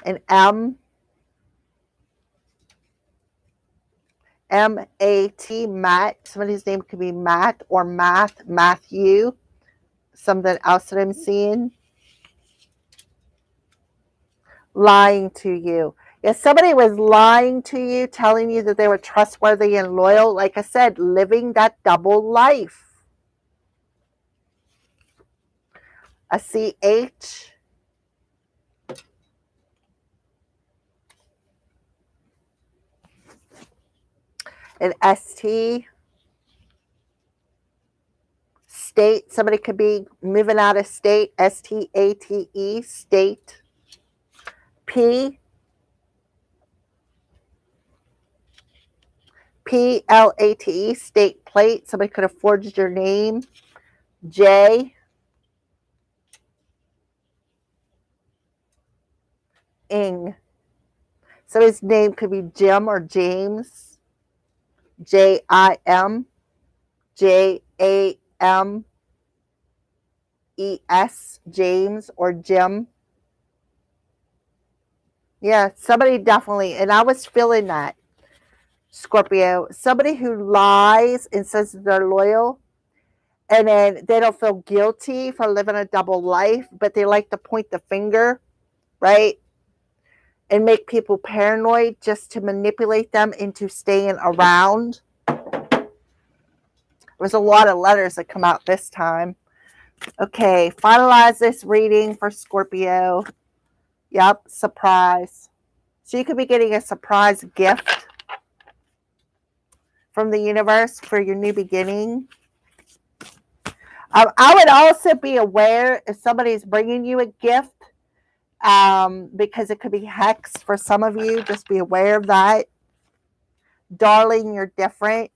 An M. MAT. Matt. Somebody's name could be Matt or Matthew. Something else that I'm seeing. Lying to you. If somebody was lying to you, telling you that they were trustworthy and loyal, like I said, living that double life. A CH. An ST. State. Somebody could be moving out of state. STATE. State. P. PLATE. State plate. Somebody could have forged your name. J. Ing. Somebody's name could be Jim or James. JIM. JAMES. James or Jim. Yeah, somebody definitely, and I was feeling that, Scorpio. Somebody who lies and says they're loyal, and then they don't feel guilty for living a double life, but they like to point the finger, right? And make people paranoid just to manipulate them into staying around. There's a lot of letters that come out this time. Okay, finalize this reading for Scorpio. Yep, surprise. So you could be getting a surprise gift from the universe for your new beginning. I would also be aware if somebody's bringing you a gift, because it could be hex for some of you. Just be aware of that. Darling, you're different.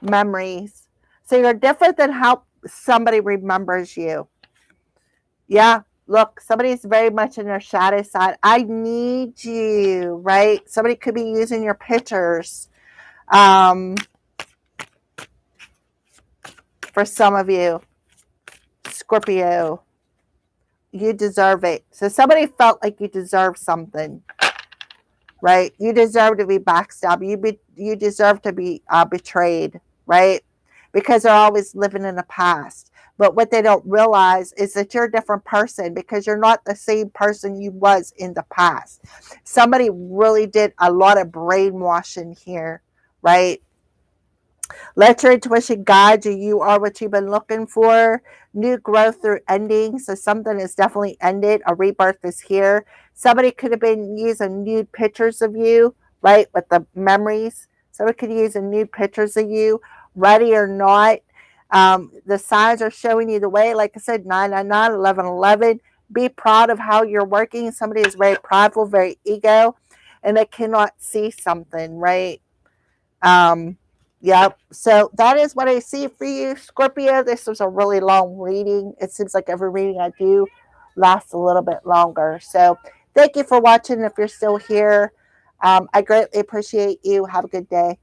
Memories. So you're different than how somebody remembers you. Yeah, look, somebody's very much in their shadow side. I need you, right? Somebody could be using your pictures. For some of you, Scorpio, you deserve it. So somebody felt like you deserve something, right? You deserve to be backstabbed. You deserve to be betrayed, right? Because they're always living in the past. But what they don't realize is that you're a different person, because you're not the same person you was in the past. Somebody really did a lot of brainwashing here, right? Let your intuition guide you. You are what you've been looking for. New growth through ending. So something is definitely ended. A rebirth is here. Somebody could have been using nude pictures of you, right? With the memories. Somebody could use nude pictures of you, ready or not. The signs are showing you the way. Like I said, 999, 1111. Be proud of how you're working. Somebody is very prideful, very ego, and they cannot see something, right? Yep. So that is what I see for you, Scorpio. This was a really long reading. It seems like every reading I do lasts a little bit longer. So thank you for watching. If you're still here, I greatly appreciate you. Have a good day.